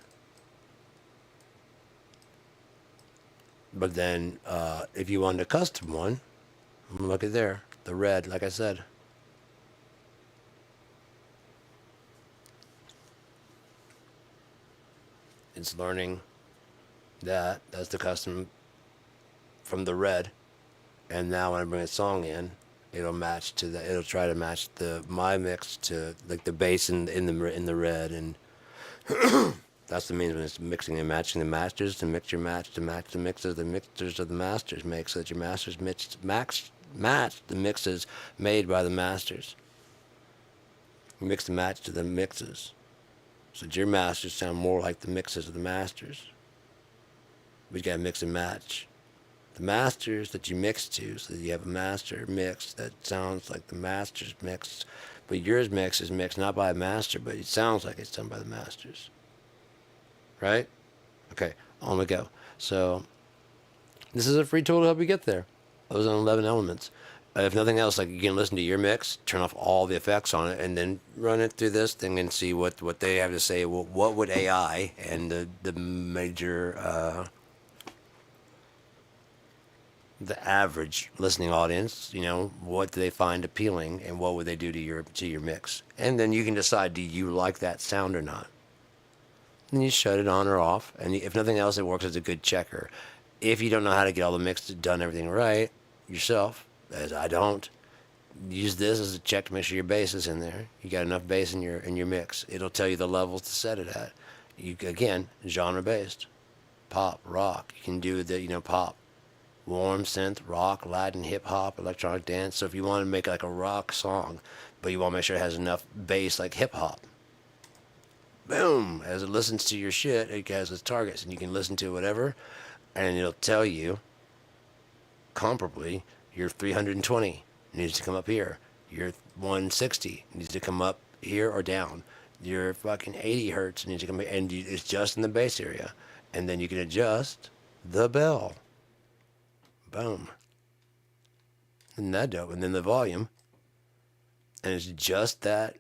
But then, if you want a custom one, look at there, the red, like I said. It's learning that. That's the custom from the red. And now when I bring a song in, it'll match to the. It'll try to match my mix to like the bass in the red, and that's the means when it's mixing and matching the masters to mix your match to match the mixes. The mixers of the masters make so that your masters match the mixes made by the masters. You mix and match to the mixes, so that your masters sound more like the mixes of the masters. We gotta mix and match the masters that you mix to, so that you have a master mix that sounds like the master's mix, but yours mix is mixed not by a master, but it sounds like it's done by the masters. Right? Okay, on we go. So this is a free tool to help you get there. I was on 11 Elements. If nothing else, like, you can listen to your mix, turn off all the effects on it, and then run it through this thing and see what they have to say. Well, what would AI and the major the average listening audience, what do they find appealing, and what would they do to your mix? And then you can decide, do you like that sound or not? And you shut it on or off, and if nothing else, it works as a good checker. If you don't know how to get all the mix done, everything right yourself, as I don't, use this as a check to make sure your bass is in there. You got enough bass in your mix. It'll tell you the levels to set it at. You, again, genre based, pop, rock. You can do the pop, warm synth, rock, Latin, hip hop, electronic dance. So if you want to make like a rock song, but you want to make sure it has enough bass like hip hop, boom, as it listens to your shit, it has its targets, and you can listen to whatever, and it'll tell you comparably your 320 needs to come up here, your 160 needs to come up here or down. Your fucking 80 hertz needs to come, and it's just in the bass area, and then you can adjust the bell. Boom. Isn't that dope? And then the volume, and it's just that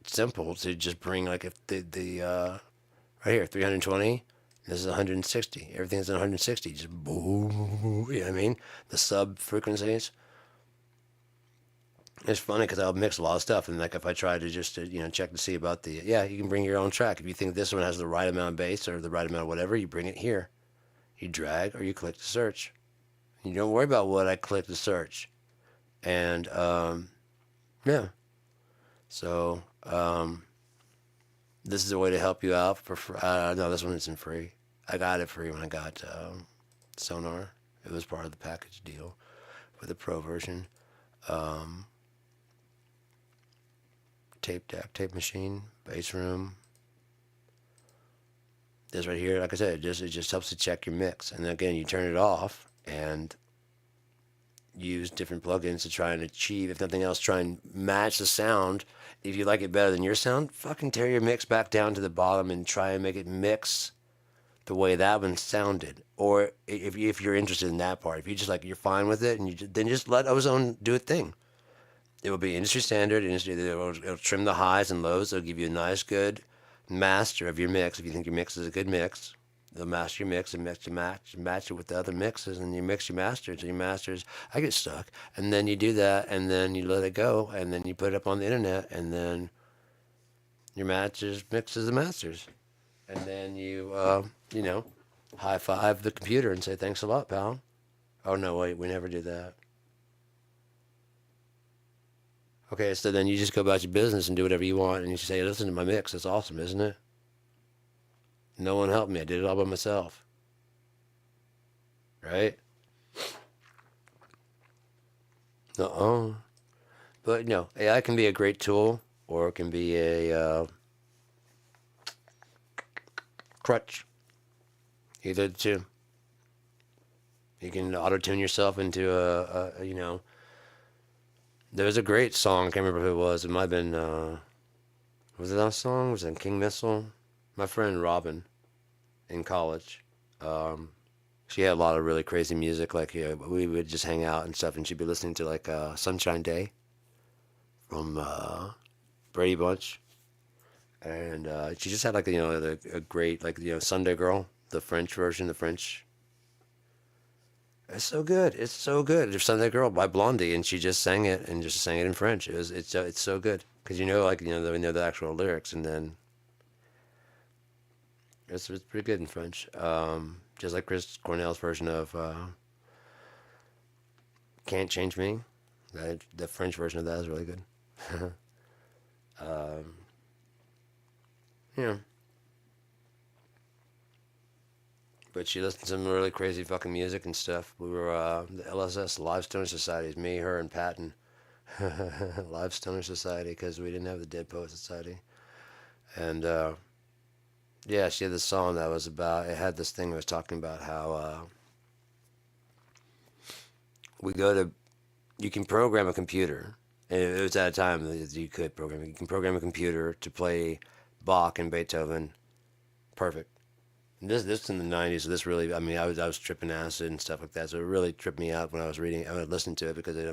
simple to just bring like if the right here 320. This is 160. Everything's at 160. Just boom. You know what I mean? The sub frequencies. It's funny because I'll mix a lot of stuff, and like if I try to just check to see about the you can bring your own track. If you think this one has the right amount of bass or the right amount of whatever, you bring it here. You drag or you click to search. You don't worry about what I click to search, and yeah. So this is a way to help you out for free. No, this one isn't free. I got it free when I got Sonar. It was part of the package deal for the pro version. Tape deck, tape machine, bass room. This right here, like I said, it just helps to check your mix. And then again, you turn it off and use different plugins to try and achieve, if nothing else, try and match the sound. If you like it better than your sound, fucking tear your mix back down to the bottom and try and make it mix the way that one sounded. Or if you're interested in that part, if you just like, you're fine with it, and then just let Ozone do a thing. It will be industry standard. It'll trim the highs and lows. It'll give you a nice, good master of your mix. If you think your mix is a good mix, they'll master your mix and match it with the other mixes, and you mix your masters. And your masters, I get stuck, and then you do that, and then you let it go, and then you put it up on the internet, and then your masters mixes the masters, and then you high five the computer and say thanks a lot, pal. Oh no, wait, we never do that. Okay, so then you just go about your business and do whatever you want, and you say, listen to my mix. It's awesome, isn't it? No one helped me. I did it all by myself. Right? Uh-uh. But no, AI can be a great tool, or it can be a crutch. Either the two. You can auto-tune yourself into There's a great song. I can't remember who it was. It might have been, was it that song? Was it King Missile? My friend Robin in college, she had a lot of really crazy music. Like, we would just hang out and stuff, and she'd be listening to like Sunshine Day from Brady Bunch. And she just had like, a great, like, Sunday Girl, the French version, the French. It's so good. It's so good. There's Sunday Girl by Blondie, and she just sang it in French. It's so good because we know the actual lyrics, and then it's pretty good in French. Just like Chris Cornell's version of "Can't Change Me," the French version of that is really good. Yeah. But she listened to some really crazy fucking music and stuff. We were the LSS Live Stoner Society. It's me, her, and Patton. Live Stoner Society, because we didn't have the Dead Poet Society. And yeah, she had this song that was about. It had this thing that was talking about how you can program a computer. And it was at a time that you could program. You can program a computer to play Bach and Beethoven, perfect. This in the '90s. So this really, I mean, I was tripping acid and stuff like that. So it really tripped me out when I was reading. I would listen to it because it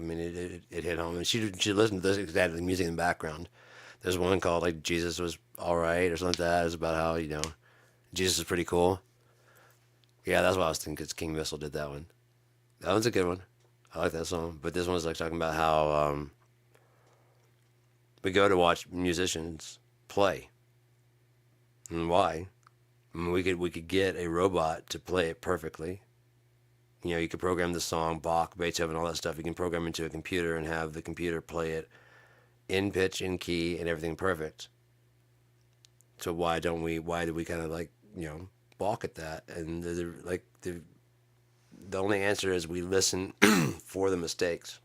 hit home. And she listened to this. It had the music in the background. There's one called like Jesus Was All Right or something like that. It's about how Jesus is pretty cool. Yeah, that's what I was thinking. Because King Missile did that one. That one's a good one. I like that song. But this one's like talking about how we go to watch musicians play and why. I mean, we could get a robot to play it perfectly. You could program the song, Bach, Beethoven, all that stuff. You can program into a computer and have the computer play it in pitch, in key, and everything perfect. So why do we kind of like, balk at that? And the only answer is we listen for the mistakes.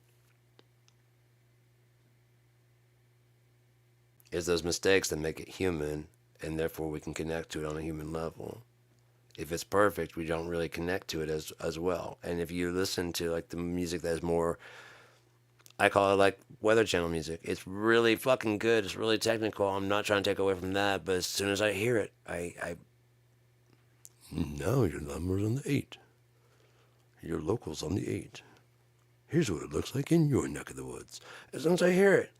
It's those mistakes that make it human, and therefore we can connect to it on a human level. If it's perfect, we don't really connect to it as well. And if you listen to like the music that is more I call it like Weather Channel music. It's really fucking good. It's really technical. I'm not trying to take away from that, but as soon as I hear it, I now your number's on the 8. Your local's on the 8. Here's what it looks like in your neck of the woods. As soon as I hear it,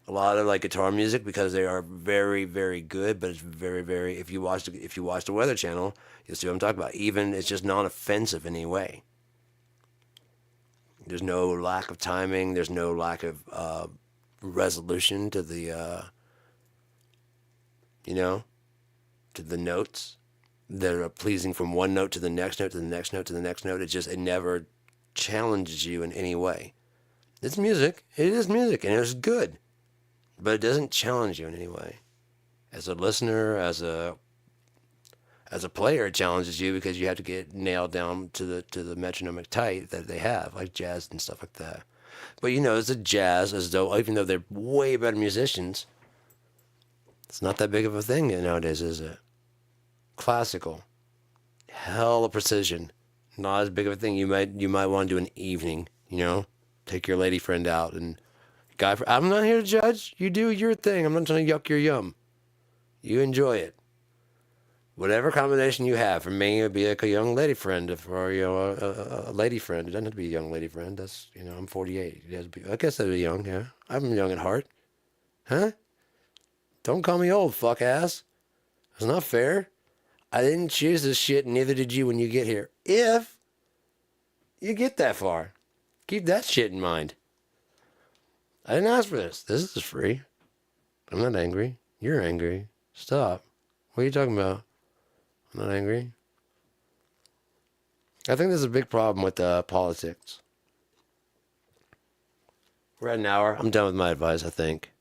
a lot of like guitar music, because they are very, very good, but it's very, very. If you watch the Weather Channel, you'll see what I'm talking about. Even it's just non-offensive in any way. There's no lack of timing. There's no lack of resolution to the, to the notes that are pleasing from one note to the next note to the next note to the next note. It never challenges you in any way. It's music. It is music, and it's good, but it doesn't challenge you in any way. As a listener, as a player, it challenges you because you have to get nailed down to the metronomic tight that they have, like jazz and stuff like that. But it's a jazz, as though even though they're way better musicians, it's not that big of a thing nowadays, is it? Classical, hell of precision, not as big of a thing. You might want to do an evening, take your lady friend out and I'm not here to judge. You do your thing. I'm not trying to yuck your yum. You enjoy it. Whatever combination you have. For me, it would be like a young lady friend, or a lady friend. It doesn't have to be a young lady friend. That's I'm 48. It has to be, I guess that'd be young. Yeah, I'm young at heart. Huh? Don't call me old, fuck ass. It's not fair. I didn't choose this shit, and neither did you when you get here. If you get that far, keep that shit in mind. I didn't ask for this. This is free. I'm not angry. You're angry. Stop. What are you talking about? I'm not angry. I think there's a big problem with politics. We're at an hour. I'm done with my advice, I think.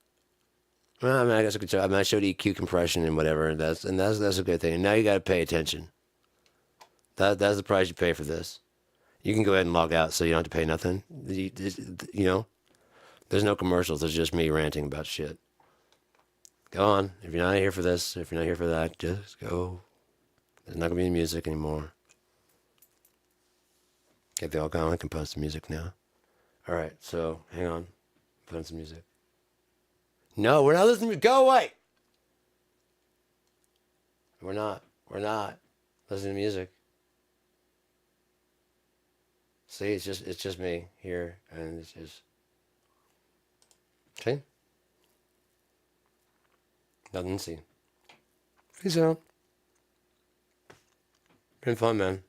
Well, I mean, I guess I showed EQ compression and whatever, and that's a good thing. And now you got to pay attention. That's the price you pay for this. You can go ahead and log out, so you don't have to pay nothing. There's no commercials. There's just me ranting about shit. Go on. If you're not here for this, if you're not here for that, just go. There's not gonna be any music anymore. Okay, they all gone. I can post the music now. All right, so hang on. Put on some music. No, we're not listening. Go away. We're not listening to music. See, it's just me here, and it's just. Okay. Nothing to see. Peace out. Been fun, man.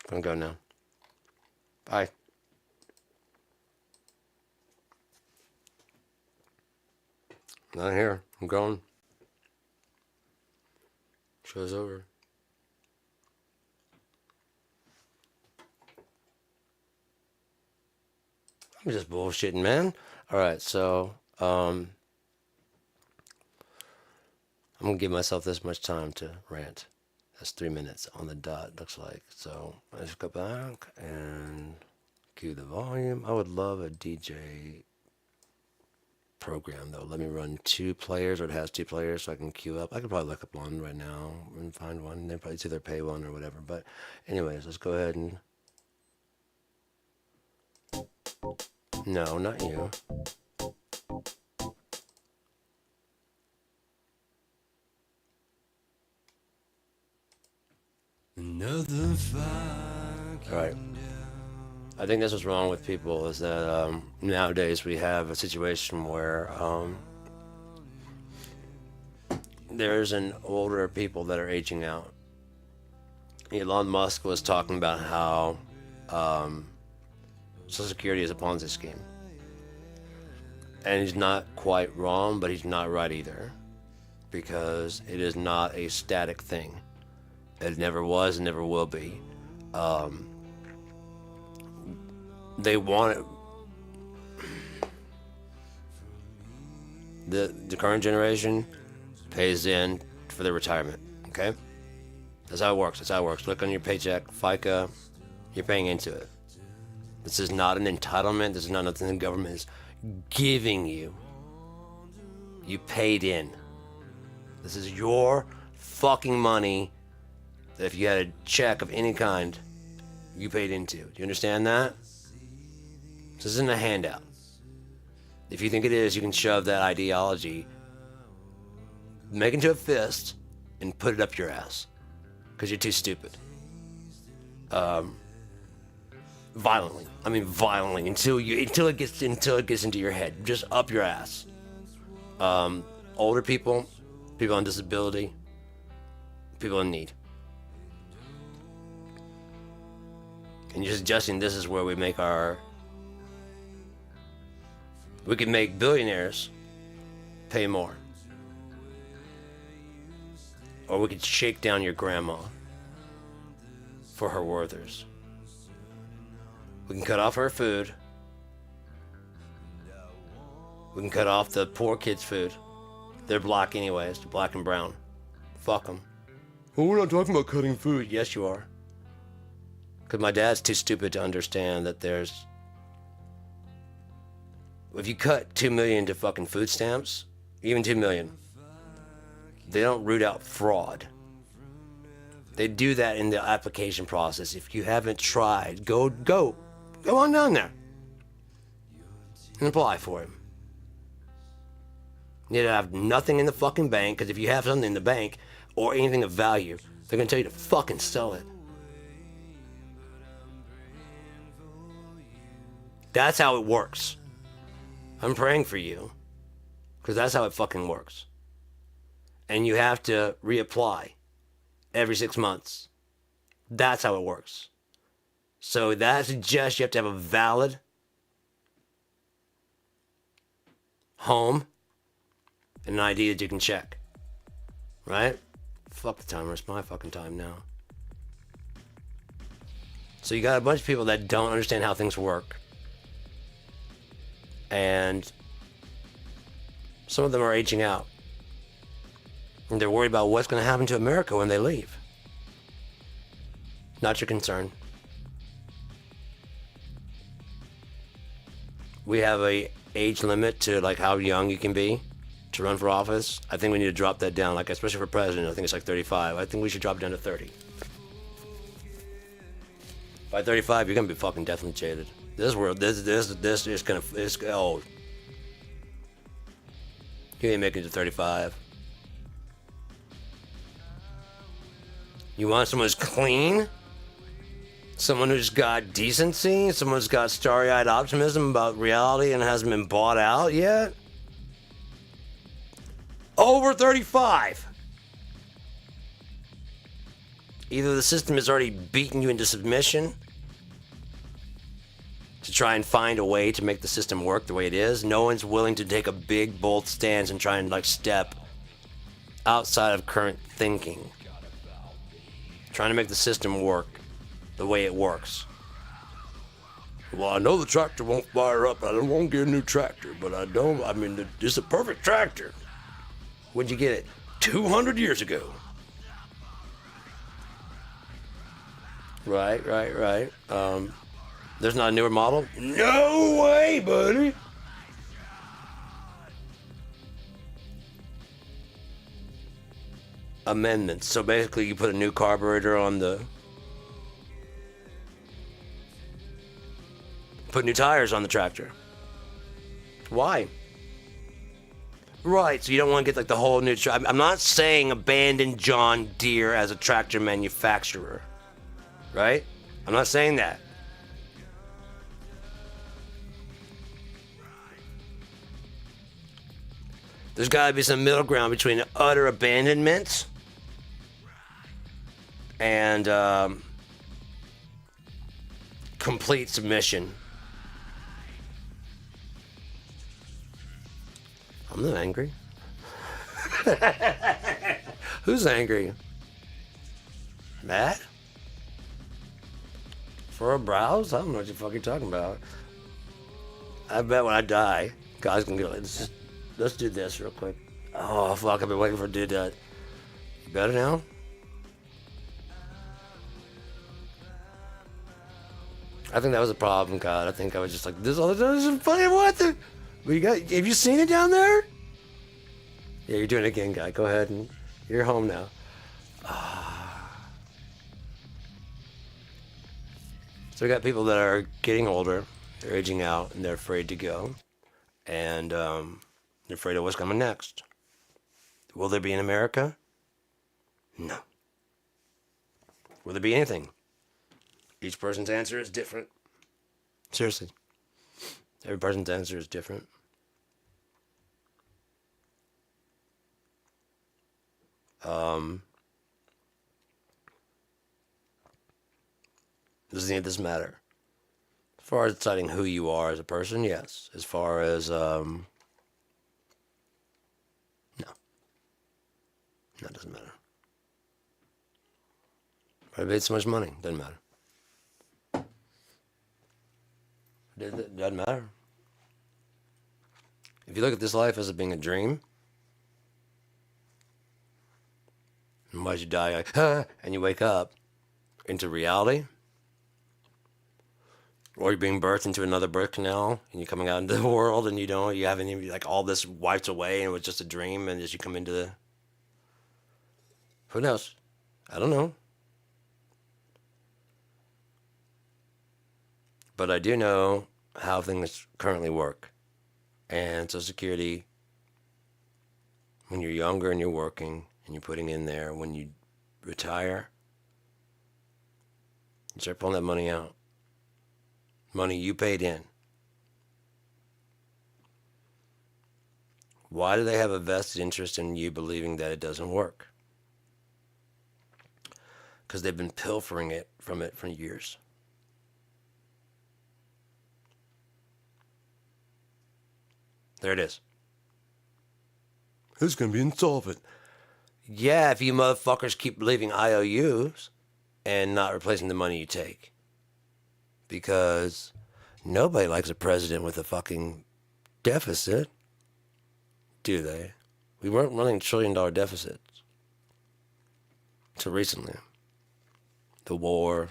Gonna go now. Bye. Not here. I'm going. Show's over. I'm just bullshitting, man. All right, so I'm gonna give myself this much time to rant. That's 3 minutes on the dot, looks like. So let's go back and cue the volume. I would love a DJ program though. Let me run 2 players, or it has 2 players, so I can queue up. I could probably look up one right now and find one. They probably either pay one or whatever. But anyways, let's go ahead and. No, not you. Another fire. All right. I think that's what's wrong with people, is that nowadays we have a situation where there's an older people that are aging out. Elon Musk was talking about how Social Security is a Ponzi scheme. And he's not quite wrong, but he's not right either. Because it is not a static thing. It never was and never will be. They want it. The current generation pays in for their retirement. Okay? That's how it works. Look on your paycheck, FICA, you're paying into it. This is not an entitlement. This is not nothing the government is giving you. You paid in. This is your fucking money that if you had a check of any kind, you paid into. Do you understand that? This isn't a handout. If you think it is, you can shove that ideology, make it into a fist, and put it up your ass. Because you're too stupid. Violently. I mean violently until it gets into your head. Just up your ass. Older people, people on disability, people in need. And you're suggesting this is where we make we can make billionaires pay more. Or we could shake down your grandma for her Werthers. We can cut off her food. We can cut off the poor kids' food. They're black anyways. They're black and brown. Fuck them. Well, we're not talking about cutting food. Yes, you are. Because my dad's too stupid to understand that there's... If you cut 2 million to fucking food stamps, even 2 million, they don't root out fraud. They do that in the application process. If you haven't tried, go on down there and apply for it. You need to have nothing in the fucking bank, because if you have something in the bank or anything of value, they're gonna tell you to fucking sell it. That's how it works. I'm praying for you, because that's how it fucking works. And you have to reapply every 6 months. That's how it works. So that suggests you have to have a valid home and an ID that you can check. Right? Fuck the timer. It's my fucking time now. So you got a bunch of people that don't understand how things work. And some of them are aging out. And they're worried about what's going to happen to America when they leave. Not your concern. We have a age limit to like how young you can be to run for office. I think we need to drop that down, like especially for president. I think it's like 35. I think we should drop it down to 30. By 35, you're gonna be fucking deathly jaded. This world, this is gonna, oh. You ain't making it to 35. You want someone who's clean? Someone who's got decency? Someone who's got starry-eyed optimism about reality and hasn't been bought out yet? Over 35. Either the system has already beaten you into submission to try and find a way to make the system work the way it is. No one's willing to take a big, bold stance and try and like step outside of current thinking. Trying to make the system work the way it works. Well, I know the tractor won't fire up. I don't want to get a new tractor, but I mean, it's a perfect tractor. When'd you get it? 200 years ago. Right. There's not a newer model? No way, buddy. Amendments. So basically you put a new carburetor on put new tires on the tractor. Why? Right, so you don't want to get like the whole new tractor. I'm not saying abandon John Deere as a tractor manufacturer. Right? I'm not saying that. There's got to be some middle ground between utter abandonment and complete submission. I'm not angry. Who's angry? Matt? For a browse? I don't know what you're fucking talking about. I bet when I die, God's gonna go, let's do this real quick. Oh, fuck, I've been waiting for to do that. You better now? I think that was a problem, God. I think I was just like, this all the time is funny. What the? Have you seen it down there? Yeah, you're doing it again, guy. Go ahead and you're home now. So we got people that are getting older, They're aging out and they're afraid to go. And they're afraid of what's coming next. Will there be in America? No. Will there be anything? Each person's answer is different. Seriously. Every person's answer is different. Does any of this matter? As far as deciding who you are as a person, yes. As far as, no. That doesn't matter. But I made so much money, doesn't matter. It doesn't matter. If you look at this life as it being a dream, and once you die, like, and you wake up into reality, or you're being birthed into another birth canal, and you're coming out into the world, and you haven't even, like, all this wiped away, and it was just a dream, and as you come into the, who knows? I don't know. But I do know how things currently work. And Social Security, when you're younger and you're working and you're putting in there, when you retire, you start pulling that money out. Money you paid in. Why do they have a vested interest in you believing that it doesn't work? Because they've been pilfering it for years. There it is. Who's going to be insolvent? Yeah, if you motherfuckers keep leaving IOUs and not replacing the money you take. Because nobody likes a president with a fucking deficit, do they? We weren't running $1 trillion deficits until recently. The war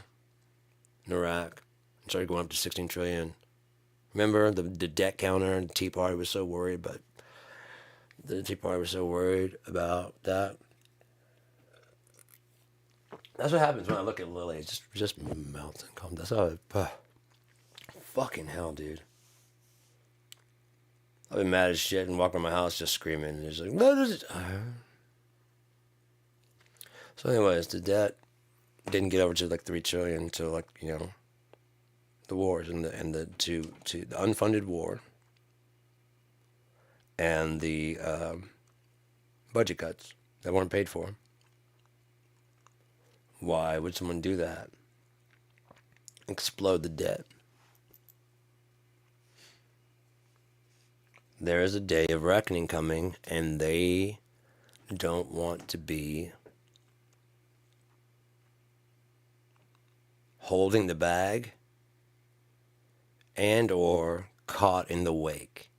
in Iraq started going up to 16 trillion. Remember the debt counter and the Tea Party was so worried about that. That's what happens when I look at Lily. It just melts and calms. That's how fucking hell, dude. I've been mad as shit and walk around my house just screaming. And it's like, so anyways, the debt didn't get over to like 3 trillion until, like, the wars and the unfunded war and the budget cuts that weren't paid for. Why would someone do that? Explode the debt. There is a day of reckoning coming, and they don't want to be holding the bag and or caught in the wake.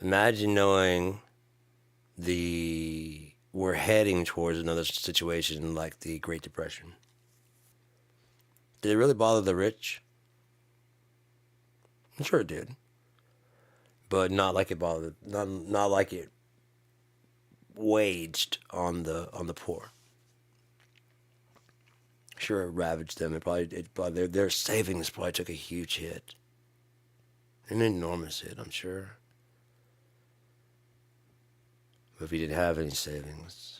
Imagine knowing we're heading towards another situation like the Great Depression. Did it really bother the rich? I'm sure it did. But not like it bothered, not like it waged on the poor. Sure, it ravaged them. Their savings probably took a huge hit, an enormous hit, I'm sure. But if you didn't have any savings,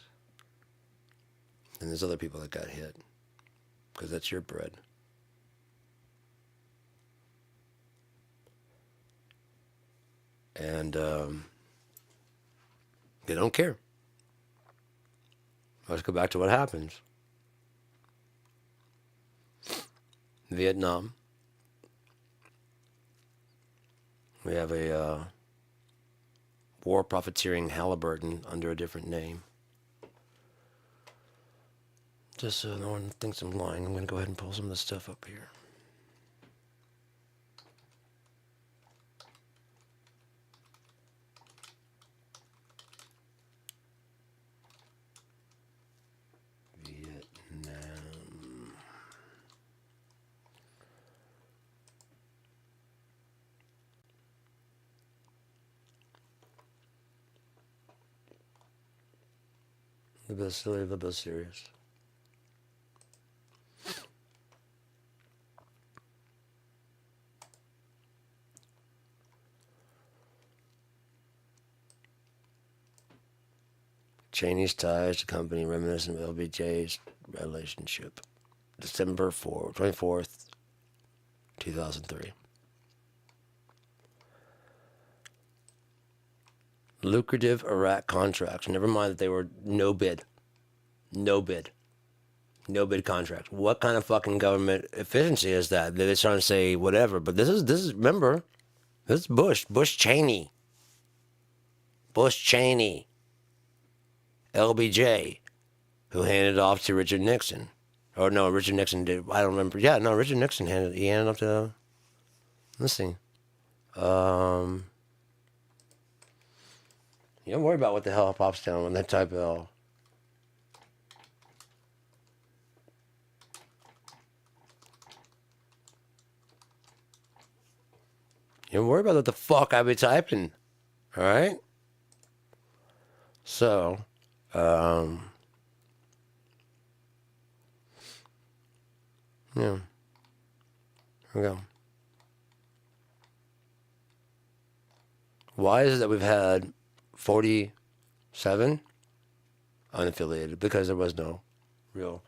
then there's other people that got hit, because that's your bread. And they don't care. Let's go back to what happens. Vietnam. We have a war profiteering Halliburton under a different name. Just so no one thinks I'm lying, I'm going to go ahead and pull some of this stuff up here. Vietnam. A little bit silly, a little bit serious. Cheney's ties to company reminiscent of LBJ's relationship. December 24th, 2003. Lucrative Iraq contracts. Never mind that they were no bid. No bid. No bid contracts. What kind of fucking government efficiency is that? They're trying to say whatever, but this is remember, this is Bush Cheney. Bush Cheney. LBJ, who handed it off to Richard Nixon. Or no, Richard Nixon did. I don't remember. Yeah, no, Richard Nixon handed it off to. Let's see. You don't worry about what the hell pops down when that type of. You don't worry about what the fuck I be typing. All right. So, yeah. Here we go. Why is it that we've had 47 unaffiliated? Because there was no real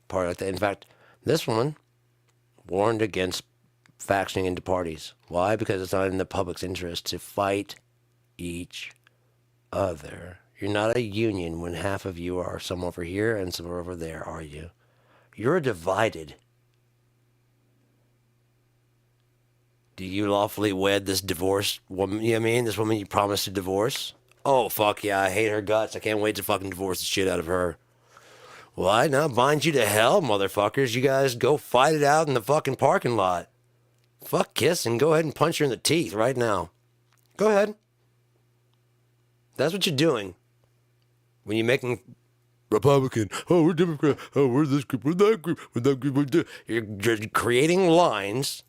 part of that. In fact, this one warned against factioning into parties. Why? Because it's not in the public's interest to fight each other. You're not a union when half of you are some over here and some over there, are you? You're divided. Do you lawfully wed this divorced woman? You know what I mean? This woman you promised to divorce? Oh, fuck yeah, I hate her guts. I can't wait to fucking divorce the shit out of her. Well, I now bind you to hell, motherfuckers. You guys go fight it out in the fucking parking lot. Fuck kissing. Go ahead and punch her in the teeth right now. Go ahead. That's what you're doing. When you're making Republican, oh, we're Democrat, oh, we're this group, we're that group, we're that group, we're that. You're creating lines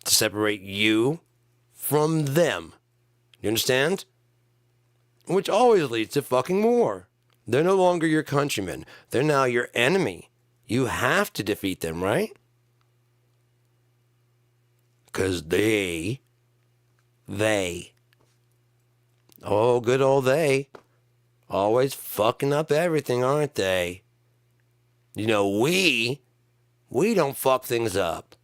to separate you from them. You understand? Which always leads to fucking war. They're no longer your countrymen. They're now your enemy. You have to defeat them, right? Because they, oh, good old they, always fucking up everything, aren't they? You know, we don't fuck things up.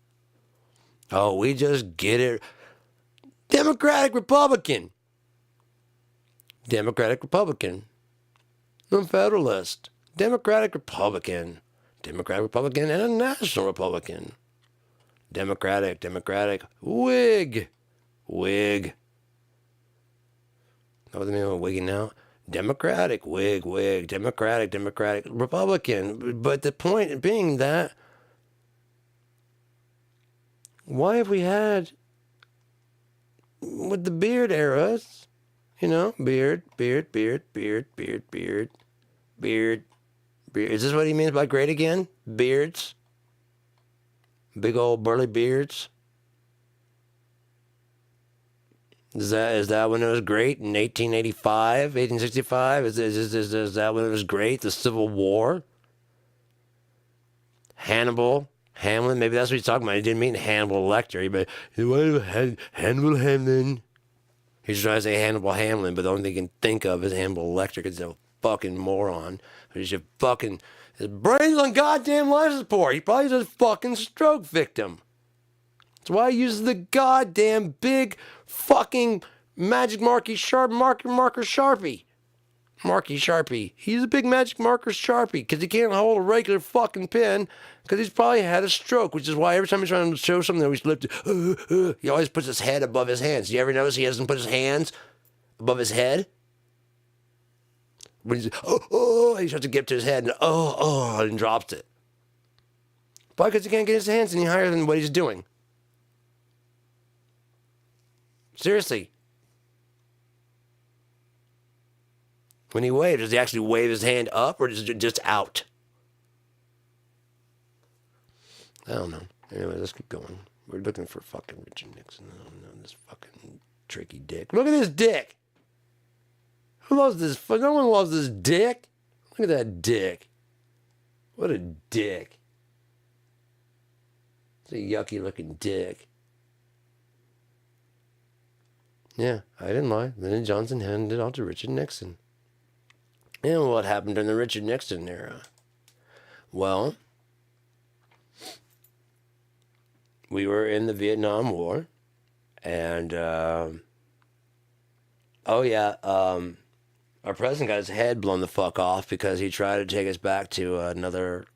Oh, we just get it. Democratic Republican. Democratic Republican. I'm Federalist. Democratic Republican. Democratic Republican and a National Republican. Democratic. Whig. Know what the name of wigging now? Democratic, Whig, Democratic, Republican. But the point being that, why have we had, with the beard eras, you know, beard. Is this what he means by great again? Beards? Big old burly beards? Is that when it was great in 1885, 1865? Is that when it was great? The Civil War? Hamlin, maybe that's what he's talking about. He didn't mean Hannibal Lecter, but Hannibal Hamlin. He's trying to say Hannibal Hamlin, but the only thing he can think of is Hannibal Lecter because he's a fucking moron. He's a fucking, his brain's on goddamn life support. He probably is a fucking stroke victim. That's why he uses the goddamn big fucking magic marker Sharpie. Marky Sharpie. He's a big magic marker Sharpie because he can't hold a regular fucking pen because he's probably had a stroke, which is why every time he's trying to show something that he's lifted, he always puts his head above his hands. Do you ever notice he doesn't put his hands above his head? When he's, he tries to get to his head and, and drops it. Why? Because he can't get his hands any higher than what he's doing. Seriously. When he waves, does he actually wave his hand up or is it just out? I don't know. Anyway, let's keep going. We're looking for fucking Richard Nixon. I don't know, this fucking tricky dick. Look at this dick. Who loves this? No one loves this dick. Look at that dick. What a dick. It's a yucky looking dick. Yeah, I didn't lie. Lyndon Johnson handed it off to Richard Nixon. And what happened in the Richard Nixon era? Well, we were in the Vietnam War, and oh yeah, our president got his head blown the fuck off because he tried to take us back to another.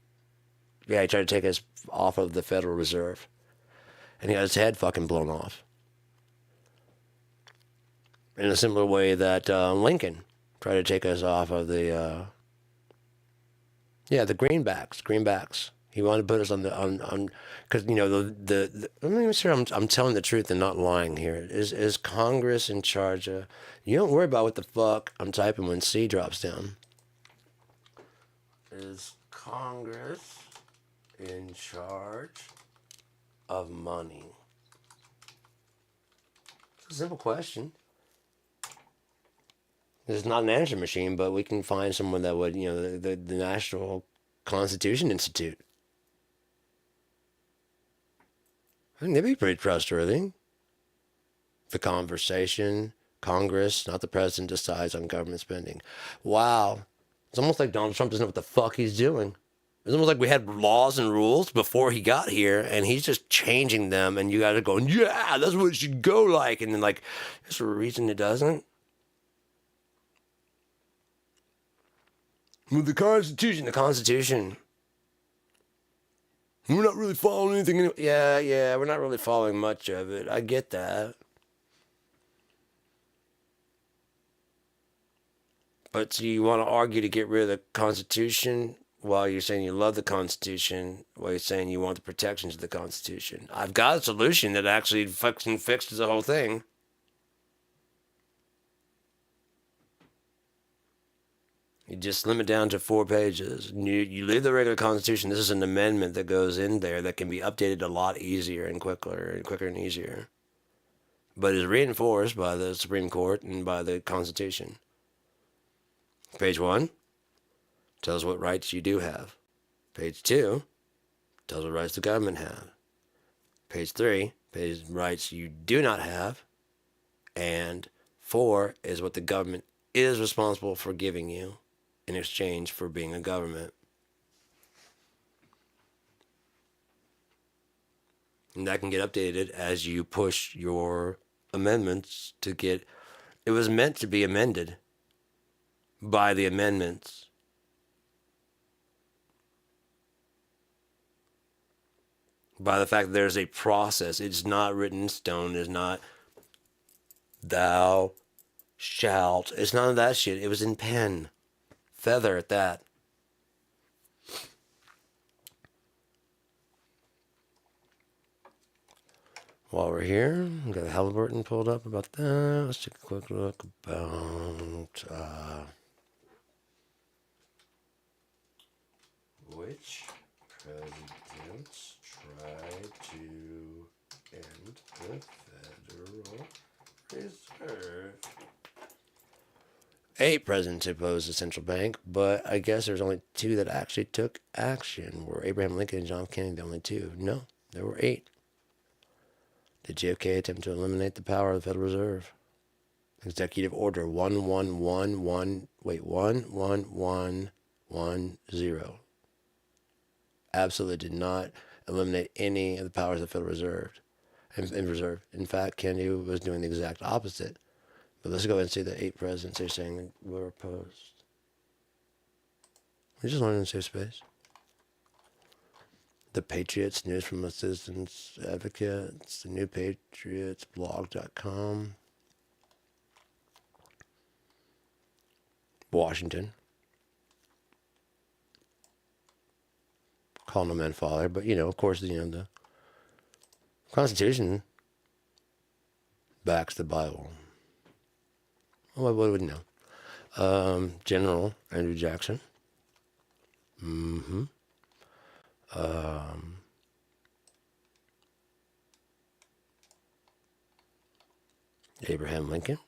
Yeah, he tried to take us off of the Federal Reserve, and he got his head fucking blown off. In a similar way that Lincoln tried to take us off of the the greenbacks. He wanted to put us on the on because you know the let me make sure I'm telling the truth and not lying here. Is Congress in charge of? You don't worry about what the fuck I'm typing when C drops down. Is Congress in charge of money? It's a simple question. It's not an answer machine, but we can find someone that would, you know, the National Constitution Institute. I think they'd be pretty trustworthy. The conversation, Congress, not the president, decides on government spending. Wow. It's almost like Donald Trump doesn't know what the fuck he's doing. It's almost like we had laws and rules before he got here, and he's just changing them, and you guys are going, yeah, that's what it should go like. And then, like, there's a reason it doesn't. Well, the Constitution. We're not really following anything. Yeah, we're not really following much of it. I get that. But so you want to argue to get rid of the Constitution while you're saying you love the Constitution, while you're saying you want the protections of the Constitution. I've got a solution that actually fucking fixes the whole thing. You just slim it down to 4 pages. You leave the regular Constitution. This is an amendment that goes in there that can be updated a lot easier and quicker and easier. But is reinforced by the Supreme Court and by the Constitution. Page 1 tells what rights you do have. Page 2 tells what rights the government have. Page 3 pays rights you do not have. And 4 is what the government is responsible for giving you in exchange for being a government. And that can get updated as you push your amendments to get... It was meant to be amended by the amendments. By the fact that there's a process. It's not written in stone. There's not thou shalt. It's none of that shit. It was in pen. Feather at that. While we're here, we've got Halliburton pulled up about that. Let's take a quick look about which presidents tried to end the Federal Reserve. 8 presidents opposed the central bank, but I guess there's only 2 that actually took action. Were Abraham Lincoln and John F. Kennedy the only 2? No, there were 8. Did JFK attempt to eliminate the power of the Federal Reserve? Executive Order 1110. Absolutely did not eliminate any of the powers of the Federal Reserve. In fact, Kennedy was doing the exact opposite. But let's go ahead and see the 8 presidents they're saying were opposed. We just learned in safe space. The Patriots, news from a citizens advocates, the New Patriots, blog.com. Washington. Calling no man father, but you know, of course, you know, the Constitution backs the Bible. What would we know? General Andrew Jackson. Abraham Lincoln.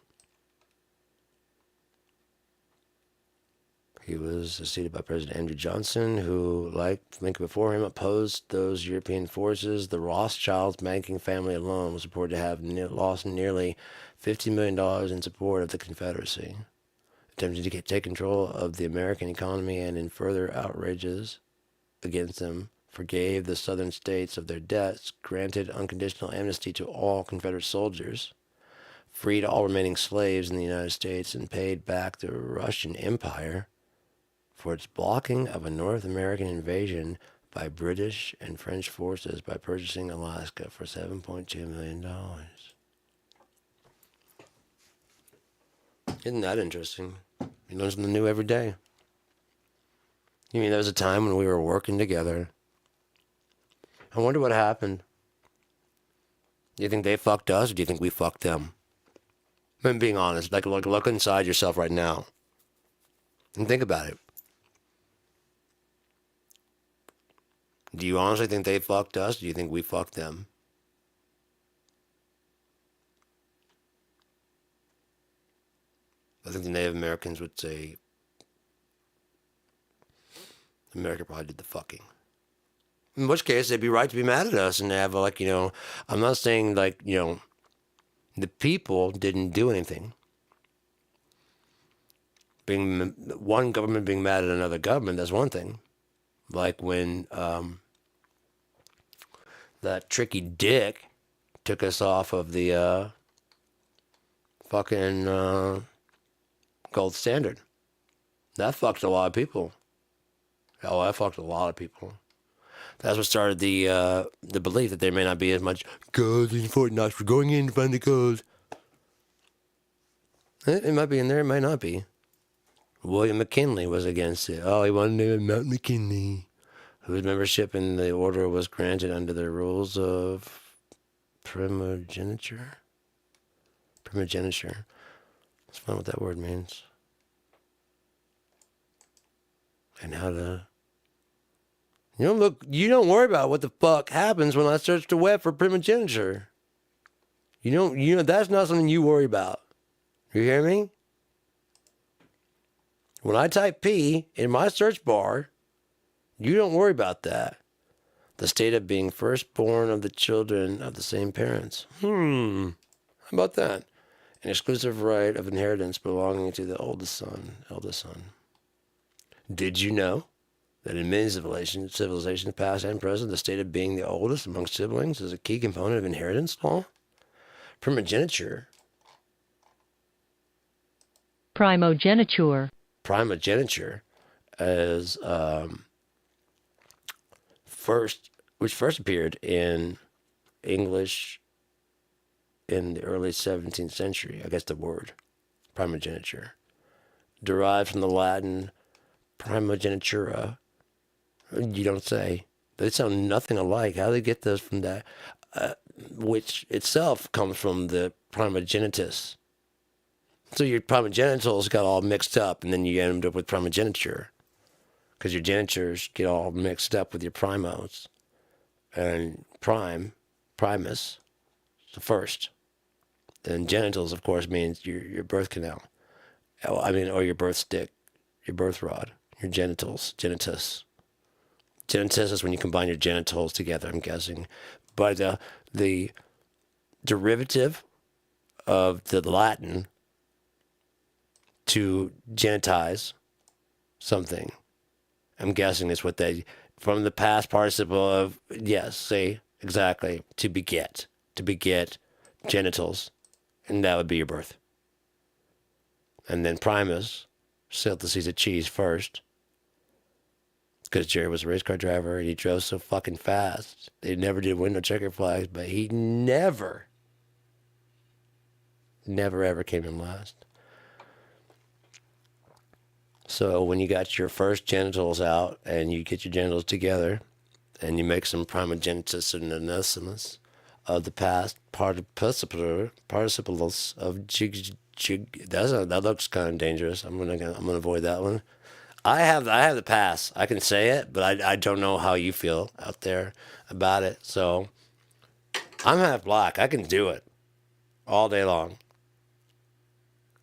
He was succeeded by President Andrew Johnson, who, like Lincoln before him, opposed those European forces. The Rothschilds banking family alone was reported to have lost nearly $50 million in support of the Confederacy. attempting to take control of the American economy, and in further outrages against them, forgave the southern states of their debts, granted unconditional amnesty to all Confederate soldiers, freed all remaining slaves in the United States, and paid back the Russian Empire for its blocking of a North American invasion by British and French forces by purchasing Alaska for $7.2 million. Isn't that interesting? You learn something new every day. You mean there was a time when we were working together? I wonder what happened. Do you think they fucked us, or do you think we fucked them? I'm being honest. Like, look inside yourself right now and think about it. Do you honestly think they fucked us, or do you think we fucked them? I think the Native Americans would say America probably did the fucking. In which case, they'd be right to be mad at us and have, like, I'm not saying, like, the people didn't do anything. Being one government being mad at another government, that's one thing. Like when that tricky dick took us off of the fucking gold standard. That fucked a lot of people. Oh, that fucked a lot of people. That's what started the belief that there may not be as much gold in Fort Knox. We're going in to find the gold. It might be in there. It might not be. William McKinley was against it. Oh, he wanted to name it Mount McKinley, whose membership in the order was granted under the rules of primogeniture. Primogeniture. Let's find what that word means. And how to... You don't worry about what the fuck happens when I search the web for primogeniture. That's not something you worry about. You hear me? When I type P in my search bar, you don't worry about that. The state of being firstborn of the children of the same parents. How about that? An exclusive right of inheritance belonging to the eldest son. Did you know that in many civilizations, past and present, the state of being the oldest among siblings is a key component of inheritance law? Primogeniture. Primogeniture is which first appeared in English in the early 17th century. I guess the word primogeniture derived from the Latin primogenitura. You don't say. They sound nothing alike. How do they get those from that? Which itself comes from the primogenitus. So your primogenitals got all mixed up, and then you end up with primogeniture. Because your genitures get all mixed up with your primos. And primus, the first. And genitals, of course, means your birth canal. Or your birth stick, your birth rod, your genitals, genitus. Genitus is when you combine your genitals together, I'm guessing. But the derivative of the Latin to genitize something, I'm guessing is what they, from the past participle of, yes, see, exactly, to beget genitals, and that would be your birth. And then primus, sailed the seas of cheese first, because Jerry was a race car driver and he drove so fucking fast. They never did window checker flags, but he never ever came in last. So when you got your first genitals out and you get your genitals together and you make some primogenitus and onesimus of the past participles of jig. That looks kind of dangerous. I'm gonna avoid that one. I have the pass. I can say it, but I don't know how you feel out there about it. So I'm half black. I can do it all day long.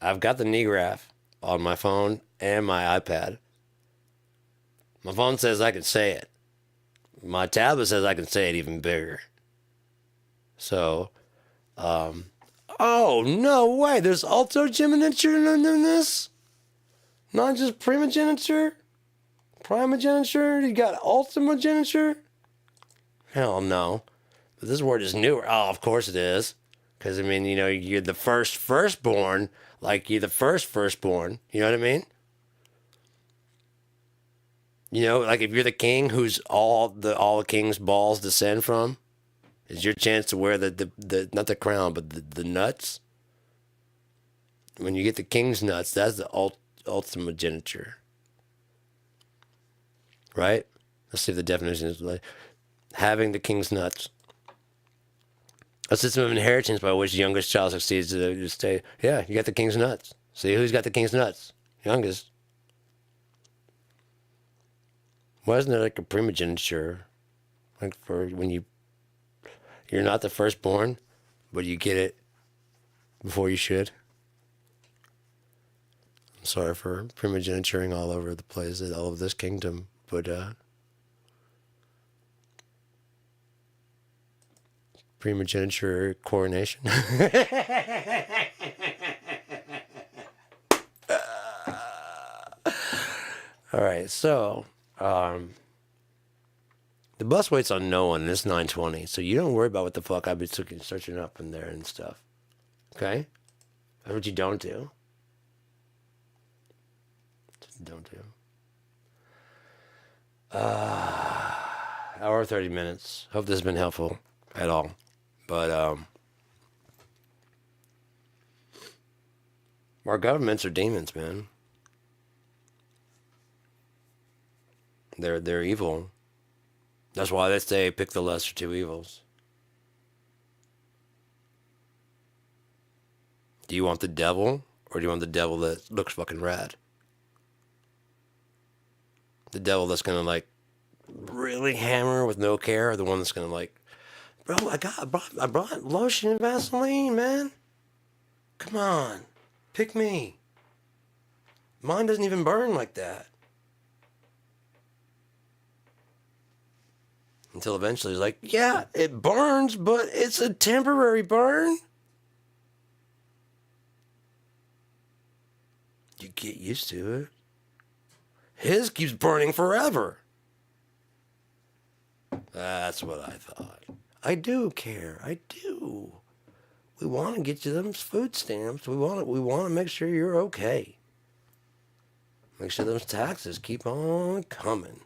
I've got the knee graph on my phone and my iPad. My phone says I can say it. My tablet says I can say it even bigger. So, oh, no way. There's also geniture in this? Not just primogeniture? Primogeniture? You got ultimogeniture? Hell no. But this word is newer. Oh, of course it is. Because, I mean, you know, you're the firstborn. Like, you're the firstborn. You know what I mean? You know, like if you're the king who's all the king's balls descend from, is your chance to wear the not the crown, but the nuts. When you get the king's nuts, that's the ultimogeniture. Right? Let's see if the definition is like having the king's nuts. A system of inheritance by which the youngest child succeeds to the state. Yeah, you got the king's nuts. See who's got the king's nuts? Youngest. Why isn't it like a primogeniture? Like for when you're not the firstborn, but you get it before you should. I'm sorry for primogenituring all over the place, all of this kingdom, but primogeniture coronation. All right, so the bus waits on no one, and it's 9:20, so you don't worry about what the fuck I've been searching up in there and stuff. Okay? That's what you don't do. Don't do. Hour 30 minutes. Hope this has been helpful at all. But our governments are demons, man. They're evil. That's why they say pick the lesser two evils. Do you want the devil, or do you want the devil that looks fucking rad? The devil that's gonna like really hammer with no care, or the one that's gonna like, bro, I brought lotion and Vaseline, man. Come on, pick me. Mine doesn't even burn like that. Until eventually he's like, yeah, it burns, but it's a temporary burn. You get used to it. His keeps burning forever. That's what I thought. I do care. I do. We want to get you them food stamps. We want to make sure you're okay. Make sure those taxes keep on coming.